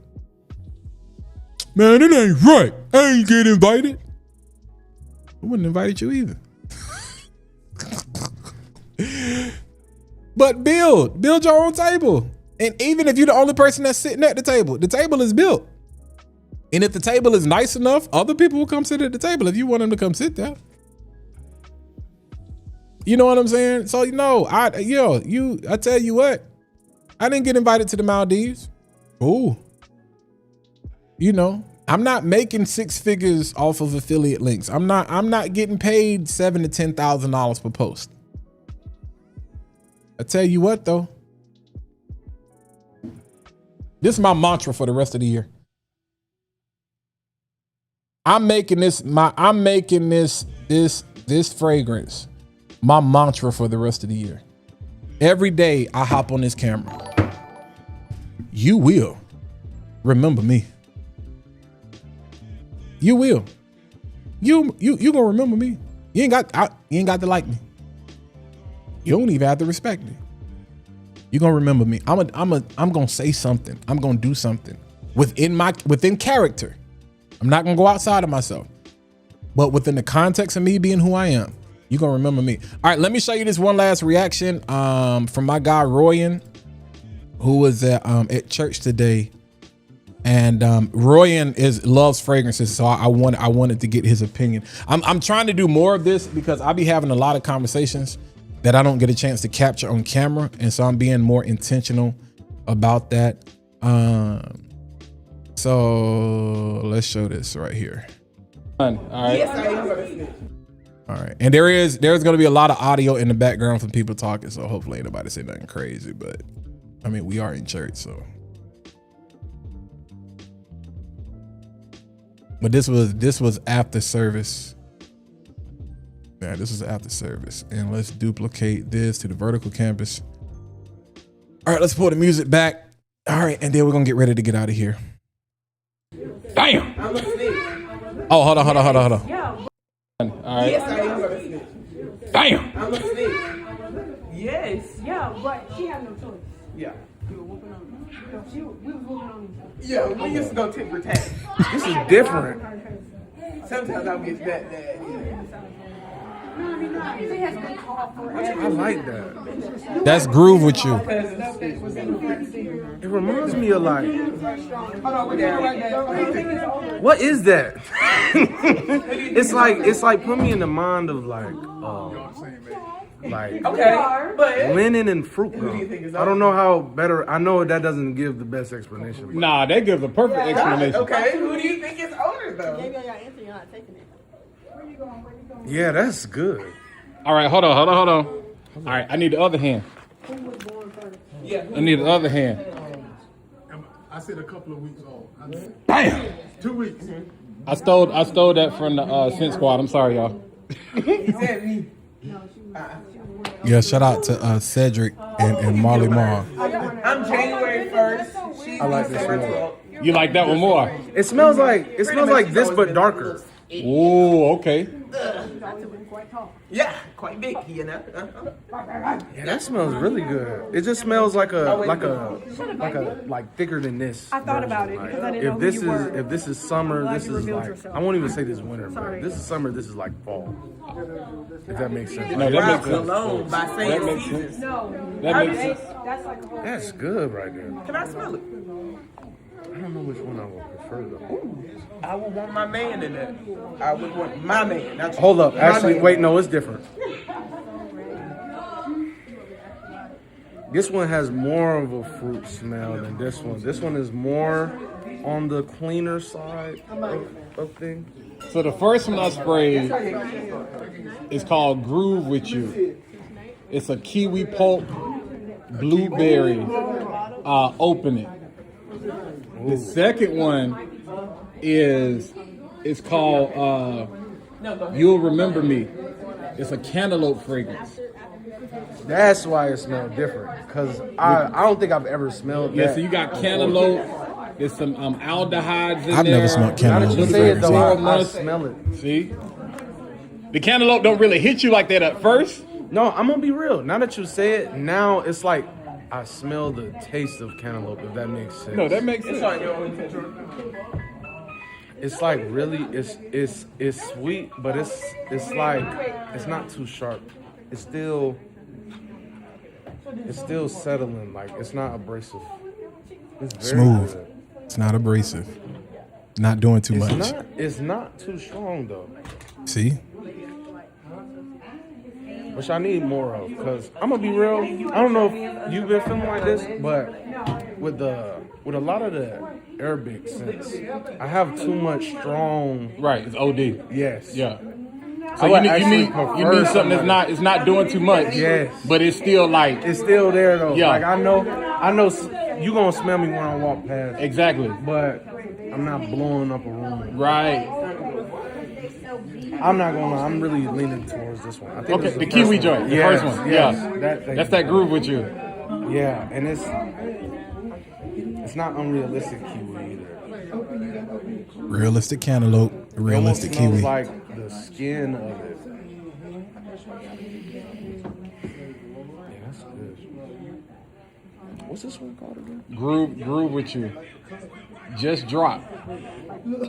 Man, it ain't right. I ain't get invited. I wouldn't invite you either. But build your own table. And even if you're the only person that's sitting at the table is built. And if the table is nice enough, other people will come sit at the table if you want them to come sit there. You know what I'm saying? So, I tell you what, I didn't get invited to the Maldives. Ooh. I'm not making 6 figures off of affiliate links. I'm not getting paid $7,000 to $10,000 per post. I tell you what though, this is my mantra for the rest of the year. I'm making this fragrance my mantra for the rest of the year. Every day I hop on this camera. You will remember me. You will. You gonna remember me. You ain't got to like me. You don't even have to respect me. You gonna remember me. I'm gonna say something. I'm gonna do something within character. I'm not gonna go outside of myself, but within the context of me being who I am, you gonna remember me. All right, let me show you this one last reaction from my guy Royan, who was at church today. And Royan loves fragrances, so I wanted to get his opinion. I'm trying to do more of this because I be having a lot of conversations that I don't get a chance to capture on camera, and so I'm being more intentional about that. So let's show this right here. All right. All right, and there's gonna be a lot of audio in the background from people talking, so hopefully ain't nobody say nothing crazy. But I mean, we are in church, so. But this was after service. Yeah, this was after service. And let's duplicate this to the vertical campus. All right, let's pull the music back. All right, and then we're gonna get ready to get out of here. Damn. Oh, hold on. All right. Damn. Yes. Yeah, but she had no choice. Yeah. We were whooping on them. We was whooping on each other. Yeah, we used to go tit for tat. This is different. Sometimes I'll get that bad. I like that. That's groove with you. It reminds me of like, what is that? it's like put me in the mind of like Okay, but linen and fruit gum. I don't know how better. I know that doesn't give the best explanation. But. Nah, that gives a perfect explanation. Okay, who do you think is older though? Maybe on your answer, you're not taking it. Where you going? Yeah, that's good. All right, hold on. All right, I need the other hand. Who was born first? Yeah. I need the other hand. I said a couple of weeks old. Damn. 2 weeks. I stole that from the Scent Squad. I'm sorry, y'all. He said me. Yeah, shout out to Cedric and Marley Marl. I'm January 1st. I like this one. You like that one more? It smells like this but darker. Ooh, okay. Yeah. quite big, you know. Yeah, that smells really good. It just smells like thicker than this. I thought about it version. because I didn't If know this who you is were. if this is summer, Glad this you is revealed like yourself. I won't even say this winter, Sorry. but this is summer. This is like fall. If that makes sense. No, that Rob makes sense. alone by saying That makes seasons. sense. No, That makes sense. that's like a whole. That's good right there. Can I smell it? I don't know which one I would prefer though. I would want my man in that. I would want my man. That's Hold up. my Actually, man. wait. No, it's different. This one has more of a fruit smell than this one. This one is more on the cleaner side of things. So the first one I sprayed is called Groove With You. It's a kiwi pulp, blueberry opening. The second one is called You'll Remember Me. It's a cantaloupe fragrance. That's why it smells different. Cause I don't think I've ever smelled that. Yeah, so you got cantaloupe. There's some aldehydes in I've there. never smelled Now that cantaloupe. you Little say bit it of though, I floral smell it. See? The cantaloupe don't really hit you like that at first. No, I'm gonna be real. Now that you say it, now it's like I smell the taste of cantaloupe. If that makes sense. No, that makes sense. It's like really, it's sweet, but it's like it's not too sharp. It's still settling. Like it's not abrasive. It's very Smooth. good. It's not abrasive. Not doing too much. It's not too strong though. See? Which I need more of, cause I'm gonna be real. I don't know if you've been feeling like this, but with a lot of the Arabic scents, I have too much strong. Right, it's OD. Yes. Yeah. I So would you actually need prefer something that's not doing too much. Yes. But it's still like It's still there though. Yeah. Like I know you gonna smell me when I walk past. exactly. But I'm not blowing up a room. Right. I'm not gonna lie, I'm really leaning towards this one. I think Okay, this is the first kiwi one. joint, the Yes, first one. yes. Yeah. That's that Groove With You. Yeah, and it's not unrealistic kiwi either. Realistic cantaloupe, It realistic almost kiwi. smells like the skin of it. Yeah, that's good. What's this one called again? Groove With You. Just drop.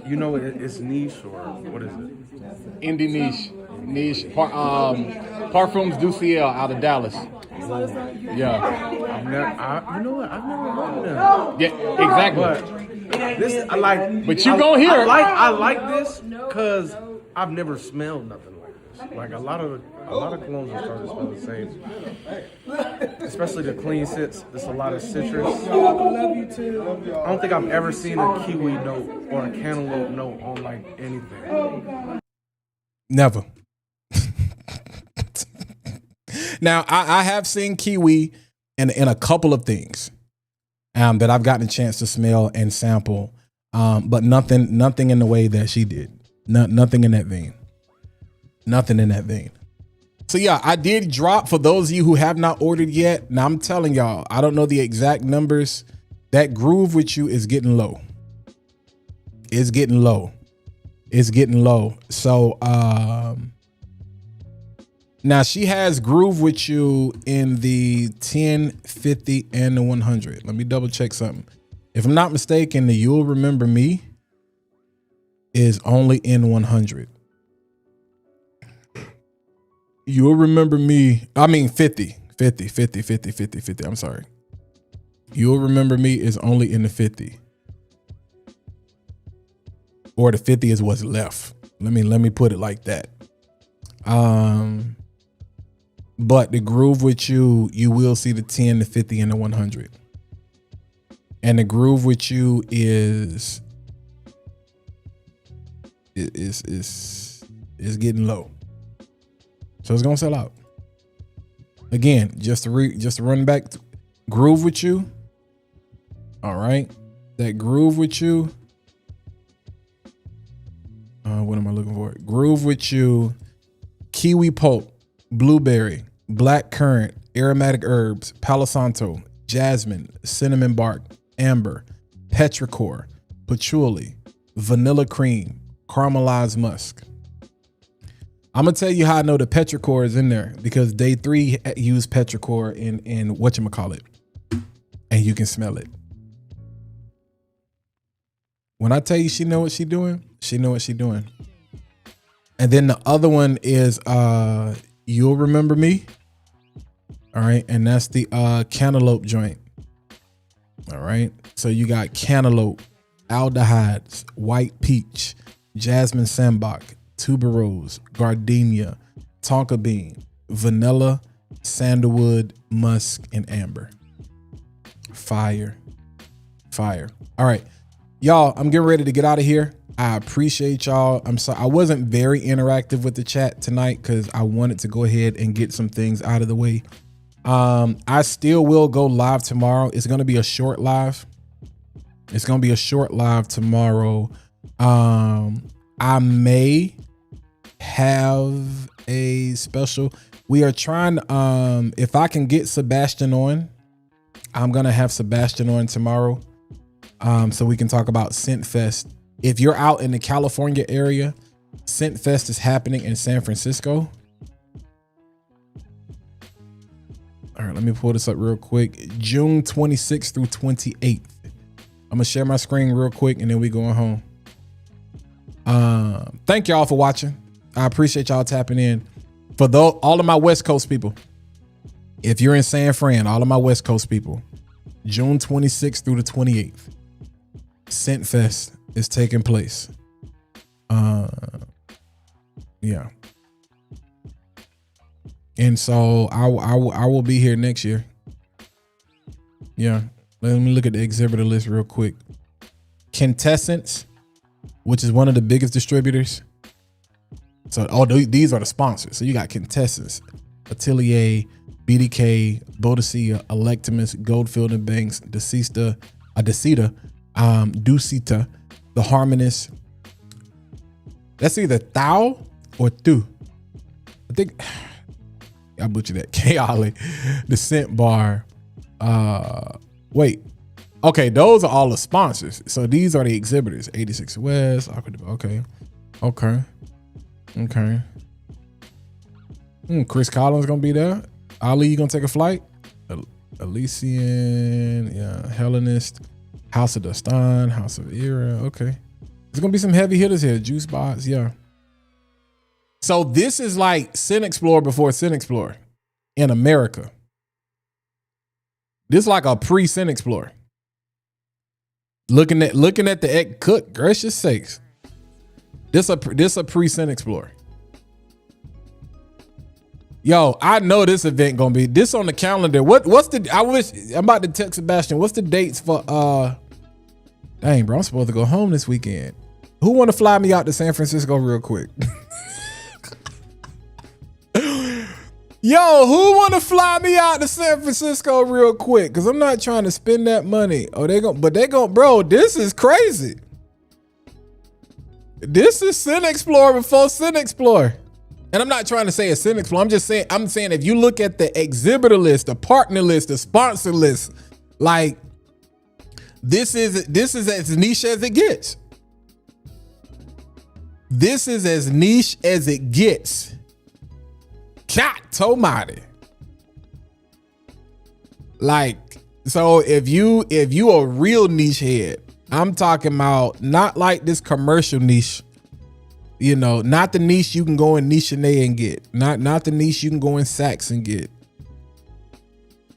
You know, it's niche or what is it? Indie niche. Parfums Du Ciel out of Dallas. Yeah. You know what? I've never heard of them. Yeah, exactly. But this, I like. But you gon' hear it. I like this because I've never smelled nothing like this. Like a lot of colognes are starting to smell the same. Especially the clean scents. There's a lot of citrus. I don't think I've ever seen a kiwi note or a cantaloupe note on like anything. Never. Now, I have seen kiwi in a couple of things that I've gotten a chance to smell and sample, but nothing in the way that she did. Nothing in that vein. Nothing in that vein. So yeah, I did drop for those of you who have not ordered yet. Now I'm telling y'all, I don't know the exact numbers. That Groove With You is getting low. It's getting low. It's getting low. So now she has Groove With You in the 10, 50, and the 100. Let me double check something. If I'm not mistaken, the You'll Remember Me is only in 100. You'll Remember Me. I mean 50. I'm sorry. You'll Remember Me is only in the 50. Or the 50 is what's left. Let me put it like that. But the Groove With You, you will see the 10, the 50, and the 100. And the Groove With You is getting low. So it's gonna sell out. Again, just to run back, Groove With You. All right, that Groove With You. What am I looking for? Groove With You, kiwi pulp, blueberry, black currant, aromatic herbs, palo santo, jasmine, cinnamon bark, amber, petrichor, patchouli, vanilla cream, caramelized musk. I'm gonna tell you how I know the petrichor is in there because day 3 used petrichor in whatchamacallit, and you can smell it. When I tell you she know what she doing, she know what she doing. And then the other one is You'll Remember Me. All right, and that's the cantaloupe joint. All right, so you got cantaloupe, aldehydes, white peach, jasmine sambac, tuberose, gardenia, tonka bean, vanilla, sandalwood, musk, and amber. Fire. All right, y'all, I'm getting ready to get out of here. I appreciate y'all. I'm sorry I wasn't very interactive with the chat tonight because I wanted to go ahead and get some things out of the way. I still will go live tomorrow. It's going to be a short live. Tomorrow. I may have a special. We are trying, if I can get Sebastian on, I'm going to have Sebastian on tomorrow. So we can talk about Scent Fest. If you're out in the California area, Scent Fest is happening in San Francisco. All right, let me pull this up real quick. June 26th through 28th. I'm gonna share my screen real quick and then we going home. Thank y'all for watching. I appreciate y'all tapping in. For all of my West Coast people, if you're in San Fran, all of my West Coast people, June 26th through the 28th, Scent Fest is taking place. Yeah. And so I will be here next year. Yeah. Let me look at the exhibitor list real quick. Quintessence, which is one of the biggest distributors. So these are the sponsors. So you got Quintessence, Atelier, BDK, Bodicea, Electimus, Goldfield and Banks, Decita, Ducita, The Harmonist. That's either Thou or Thu. I think I butchered that. K-Ollie, the Scent Bar. Wait. Okay, those are all the sponsors. So these are the exhibitors. 86 West. Okay. Chris Collins gonna be there. Ali, you gonna take a flight? Elysian, yeah, Hellenist, House of Dastan, House of Era. Okay. There's gonna be some heavy hitters here. Juice Box, yeah. So this is like Scent Explorer before Scent Explorer in America. This is like a pre-Scent Explorer. Looking at the cook, gracious sakes. This a pre-Scent Explorer. Yo, I know this event gonna be this on the calendar. I'm about to text Sebastian. What's the dates for dang, bro, I'm supposed to go home this weekend. Who want to fly me out to San Francisco real quick? Yo, who want to fly me out to San Francisco real quick? Cause I'm not trying to spend that money. Oh, they go, bro, this is crazy. This is Scent Explorer before Scent Explorer. And I'm not trying to say a Scent Explorer. I'm saying if you look at the exhibitor list, the partner list, the sponsor list, like this is as niche as it gets. This is as niche as it gets. Cat Tomati. Like, so if you a real niche head, I'm talking about not like this commercial niche, you know, not the niche you can go in Niche-Chanay and get, not the niche you can go in Saks and get.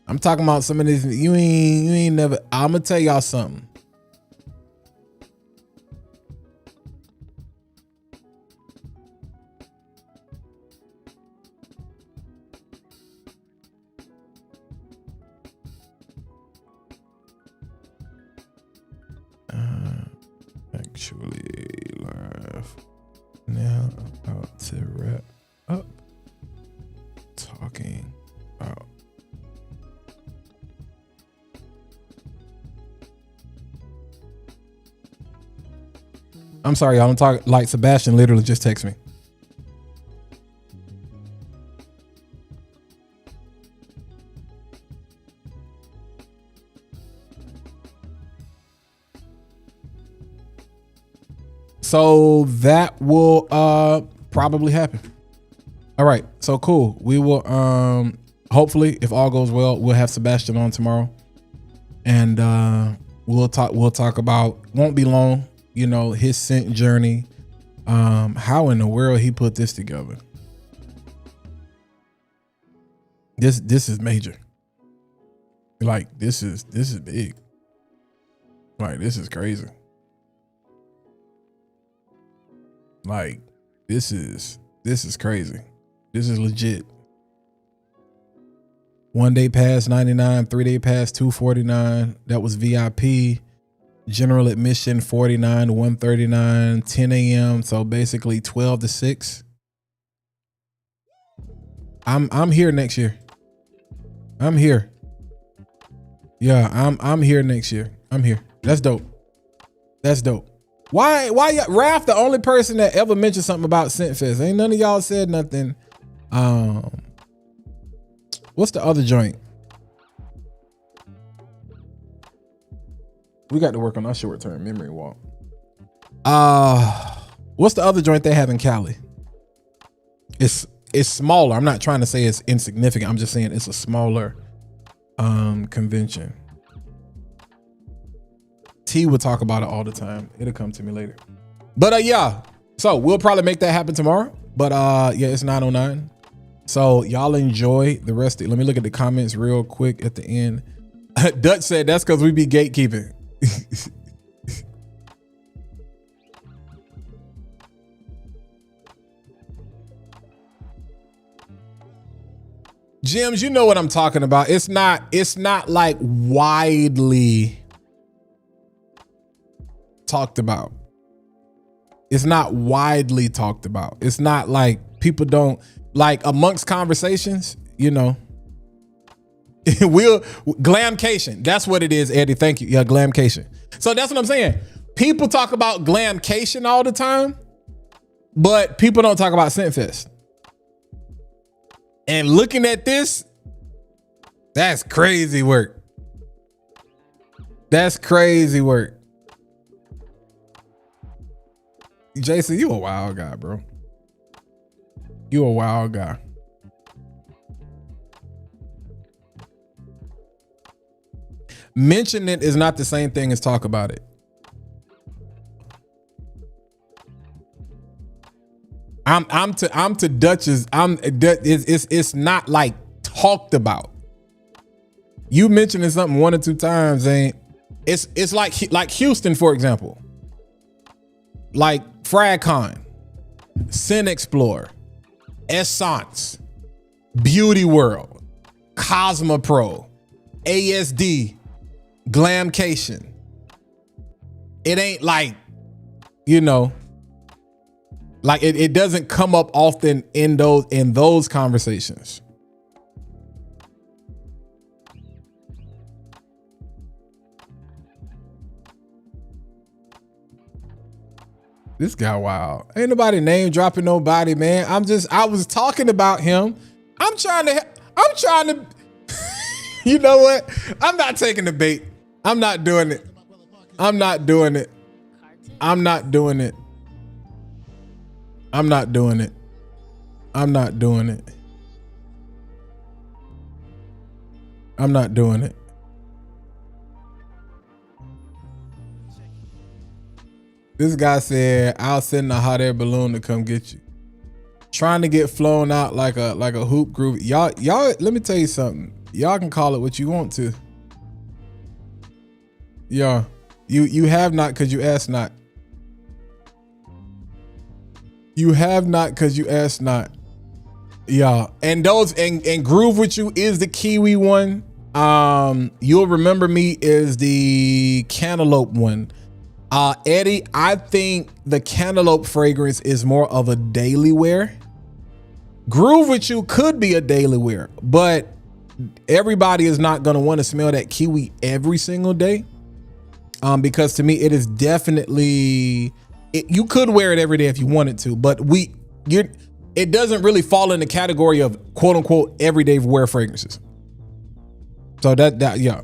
I'm talking about some of this. You ain't never. I'm gonna tell y'all something. Actually live now, about to wrap up talking about I'm sorry, y'all. I'm talking like Sebastian literally just texted me. So that will probably happen. All right, so cool. We will hopefully, if all goes well, we'll have Sebastian on tomorrow, and we'll talk about, won't be long, you know, his scent journey, how in the world he put this together. This is major. Like this is big. Like this is crazy. Like this is crazy. This is legit. 1 day pass 99, 3 day pass 249. That was VIP. General admission 49 to 139, 10 a.m. So basically 12 to 6. I'm here next year. I'm here. Yeah, I'm here next year. I'm here. That's dope. That's dope. Why Raph the only person that ever mentioned something about Scent Fest? Ain't none of y'all said nothing. What's the other joint? We got to work on our short-term memory walk. What's the other joint they have in Cali? It's smaller. I'm not trying to say it's insignificant. I'm just saying it's a smaller convention. T will talk about it all the time. It'll come to me later. But yeah, so we'll probably make that happen tomorrow. But yeah, it's 9:09. So y'all enjoy the rest of it. Let me look at the comments real quick at the end. Dutch said that's because we be gatekeeping. Jims, you know what I'm talking about. It's not like widely talked about. It's not widely talked about. It's not like people don't, like amongst conversations, you know. Glamcation. That's what it is, Eddie. Thank you. Yeah, glamcation. So that's what I'm saying. People talk about glamcation all the time, but people don't talk about Scentfest. And looking at this, that's crazy work. That's crazy work. Jason, you a wild guy, bro. You a wild guy. Mention it is not the same thing as talk about it. I'm to Dutch's. It's not like talked about. You mentioning something 1 or 2 times ain't. It's like Houston, for example. Like FragCon, Scent Explorer, Essence, Beauty World, Cosmo Pro, ASD, Glamcation. It ain't like, you know, like it doesn't come up often in those conversations. This guy wild. Ain't nobody name dropping nobody, man. I was talking about him. I'm trying to you know what? I'm not taking the bait. I'm not doing it. I'm not doing it. I'm not doing it. I'm not doing it. I'm not doing it. I'm not doing it. This guy said, I'll send a hot air balloon to come get you. Trying to get flown out like a hoop group. Y'all, let me tell you something. Y'all can call it what you want to. Yeah. You have not because you asked not. You have not because you asked not. Yeah. And those and Groove With You is the Kiwi one. You'll Remember Me is the Cantaloupe one. Eddie, I think the Cantaloupe fragrance is more of a daily wear. Groove With You could be a daily wear, but everybody is not going to want to smell that kiwi every single day. Because to me, it is definitely, you could wear it every day if you wanted to, but it doesn't really fall in the category of quote unquote everyday wear fragrances. So that yeah.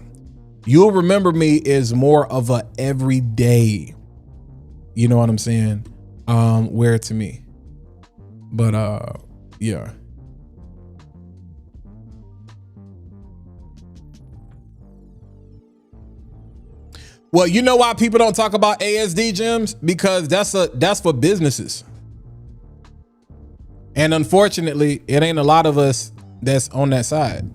You'll Remember Me is more of a everyday, you know what I'm saying? Wear to me. But yeah. Well, you know why people don't talk about ASD gyms? Because that's for businesses. And unfortunately, it ain't a lot of us that's on that side.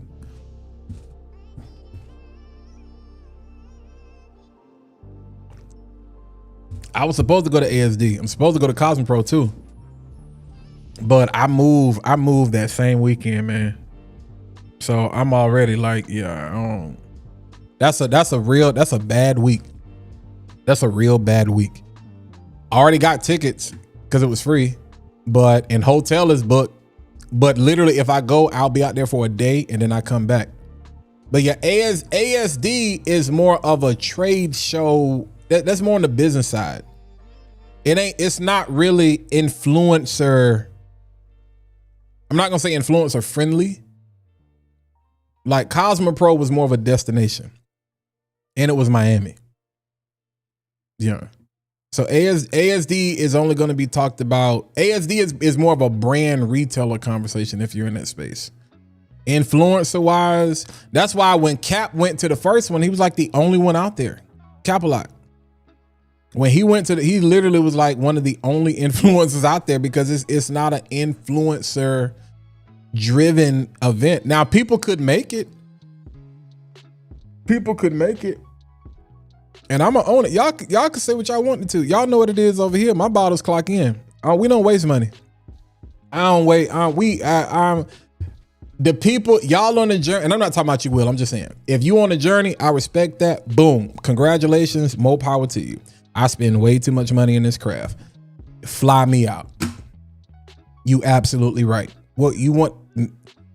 I was supposed to go to ASD. I'm supposed to go to Cosmopro too. But I moved that same weekend, man. So I'm already like, yeah, that's a bad week. That's a real bad week. I already got tickets because it was free, and hotel is booked. But literally, if I go, I'll be out there for a day and then I come back. But yeah, ASD is more of a trade show. That's more on the business side. It's not really influencer. I'm not gonna say influencer friendly. Like Cosmopro was more of a destination, and it was Miami. Yeah. So ASD is only going to be talked about. ASD is more of a brand retailer conversation if you're in that space. Influencer wise, that's why when Cap went to the first one, he was like the only one out there. Cap-a-lot. When he went to he literally was like one of the only influencers out there because it's not an influencer driven event. Now people could make it. And I'm gonna own it. Y'all can say what y'all wanted to. Y'all know what it is over here. My bottles clock in. We don't waste money. I don't wait. The people, y'all on the journey, and I'm not talking about you, Will. I'm just saying, if you on a journey, I respect that. Boom. Congratulations. More power to you. I spend way too much money in this craft. Fly me out. You absolutely right. What you want,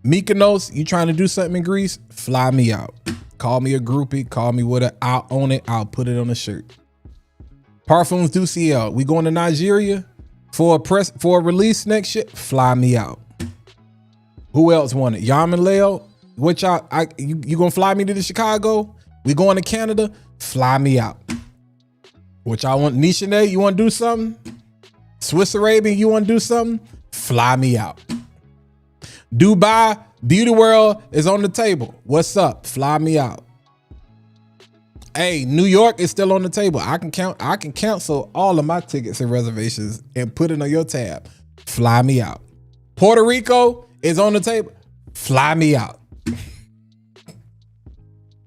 Mykonos, you trying to do something in Greece? Fly me out. Call me a groupie. Call me whatever. I'll own it. I'll put it on a shirt. Parfums Du Ciel. We going to Nigeria for a release next year? Fly me out. Who else want it? Yaman Leo. What y'all? You gonna fly me to Chicago? We going to Canada? Fly me out. What y'all want? Nishane, you want to do something? Swiss Arabian, you want to do something? Fly me out. Dubai, Beauty World is on the table. What's up? Fly me out. Hey, New York is still on the table. I can cancel all of my tickets and reservations and put it on your tab. Fly me out. Puerto Rico is on the table. Fly me out.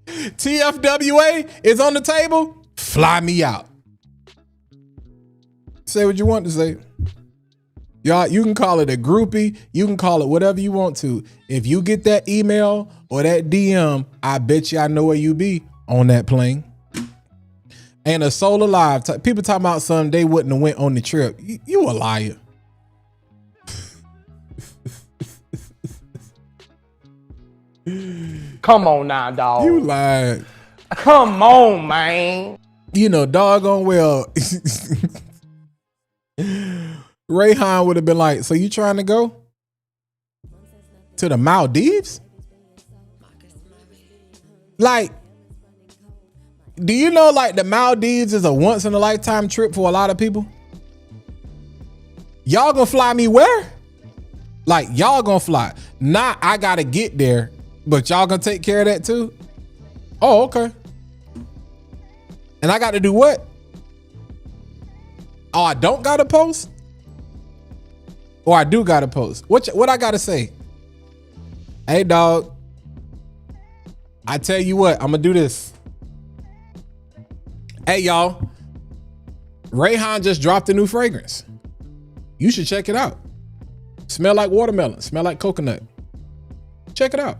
TFWA is on the table. Fly me out. Say what you want to say. Y'all, you can call it a groupie. You can call it whatever you want to. If you get that email or that DM, I bet you I know where you be on that plane. And a Soul Alive. People talking about something they wouldn't have went on the trip. You a liar. Come on now, dog. You lied. Come on, man. You know, doggone well. Rayhan would have been like, so you trying to go to the Maldives? Like, do you know like the Maldives is a once in a lifetime trip for a lot of people? Y'all gonna fly me where? Like y'all gonna fly. Nah, I gotta get there, but y'all gonna take care of that too? Oh, okay. And I got to do what? Oh, I don't got to post? Or I do got to post? What I got to say? Hey, dog. I tell you what, I'm going to do this. Hey, y'all. Rayhan just dropped a new fragrance. You should check it out. Smell like watermelon. Smell like coconut. Check it out.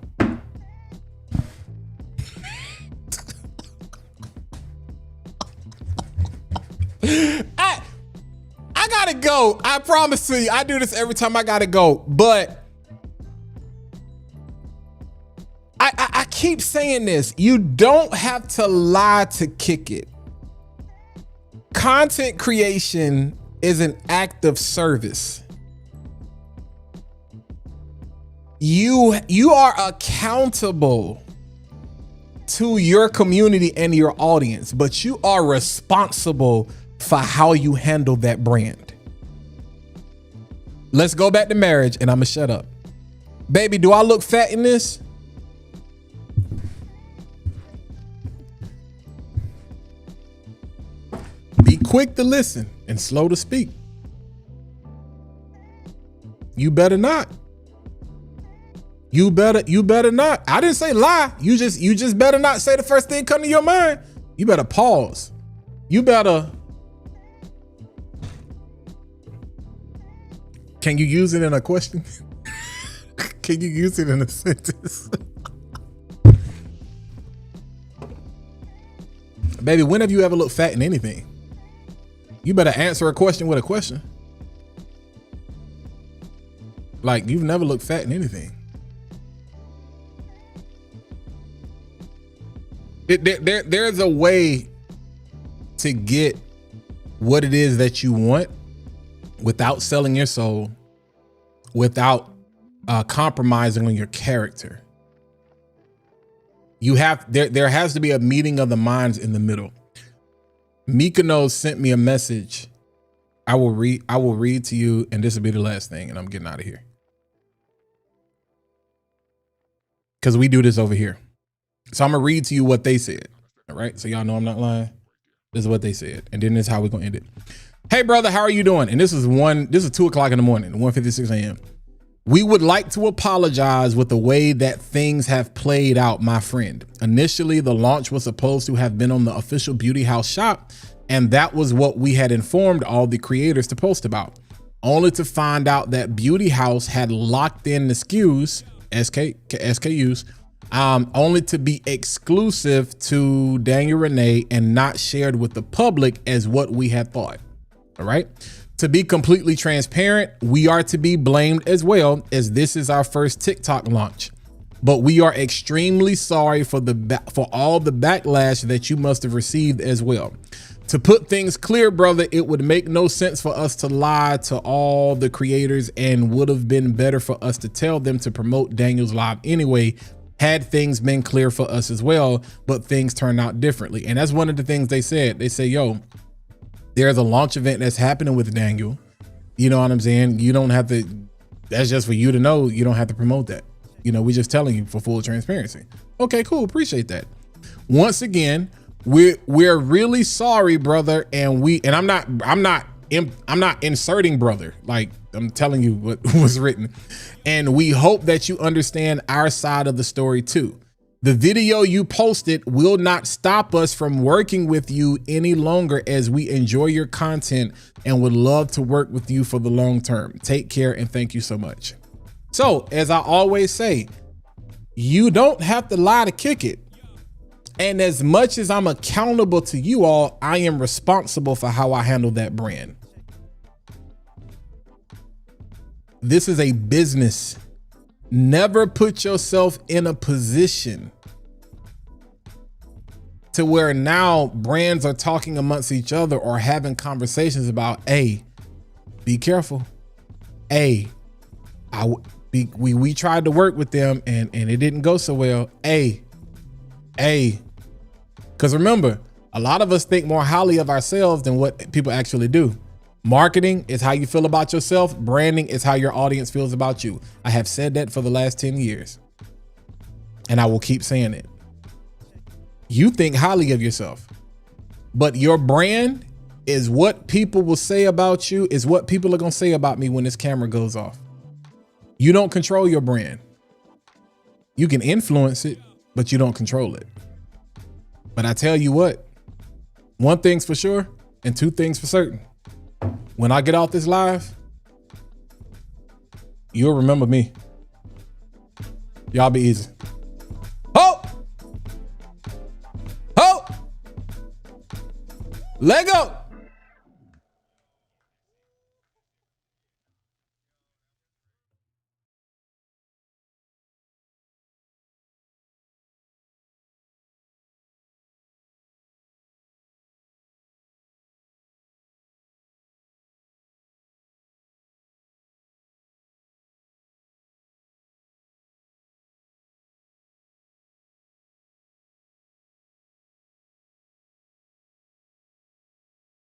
I gotta go. I promise to you, I do this every time I gotta go. But I keep saying this. You don't have to lie to kick it. Content creation is an act of service. You are accountable to your community and your audience, but you are responsible for how you handle that brand. Let's go back to marriage and I'm gonna shut up. Baby, do I look fat in this? quick to listen and slow to speak. You better not. You better not. I didn't say lie. You just better not say the first thing come to your mind. You better pause. You better. Can you use it in a question? Can you use it in a sentence? Baby, when have you ever looked fat in anything? You better answer a question with a question. Like, you've never looked fat in anything. There's a way to get what it is that you want without selling your soul, without compromising on your character. There has to be a meeting of the minds in the middle. Mykonos sent me a message. I will read to you, and this will be the last thing, and I'm getting out of here. Because we do this over here. So I'm gonna read to you what they said. All right. So y'all know I'm not lying. This is what they said. And then this is how we're gonna end it. Hey brother, how are you doing? And this is 2 o'clock in the morning, 1:56 a.m. We would like to apologize with the way that things have played out, my friend. Initially, the launch was supposed to have been on the official Beauty House shop, and that was what we had informed all the creators to post about, only to find out that Beauty House had locked in the SKUs, only to be exclusive to Daniel Renee and not shared with the public as what we had thought. All right. To be completely transparent, we are to be blamed as well, as this is our first TikTok launch. But we are extremely sorry for all the backlash that you must have received as well. To put things clear, brother, it would make no sense for us to lie to all the creators, and would have been better for us to tell them to promote Daniel's live anyway, had things been clear for us as well, but things turned out differently. And that's one of the things they said. They say, yo, there's a launch event that's happening with Daniel. You know what I'm saying? You don't have to, that's just for you to know. You don't have to promote that. You know, we're just telling you for full transparency. Okay, cool. Appreciate that. Once again, we're really sorry, brother. And I'm not inserting brother. Like, I'm telling you what was written. And we hope that you understand our side of the story too. The video you posted will not stop us from working with you any longer, as we enjoy your content and would love to work with you for the long term. Take care and thank you so much. So, as I always say, you don't have to lie to kick it. And as much as I'm accountable to you all, I am responsible for how I handle that brand. This is a business. Never put yourself in a position to where now brands are talking amongst each other or having conversations about, hey, be careful. Hey, we tried to work with them and it didn't go so well. Hey, because remember, a lot of us think more highly of ourselves than what people actually do. Marketing is how you feel about yourself. Branding is how your audience feels about you. I have said that for the last 10 years. And I will keep saying it. You think highly of yourself, but your brand is what people will say about you, is what people are going to say about me when this camera goes off. You don't control your brand. You can influence it, but you don't control it. But I tell you what, one thing's for sure and two things for certain. When I get off this live, you'll remember me. Y'all be easy. Ho! Ho! Lego!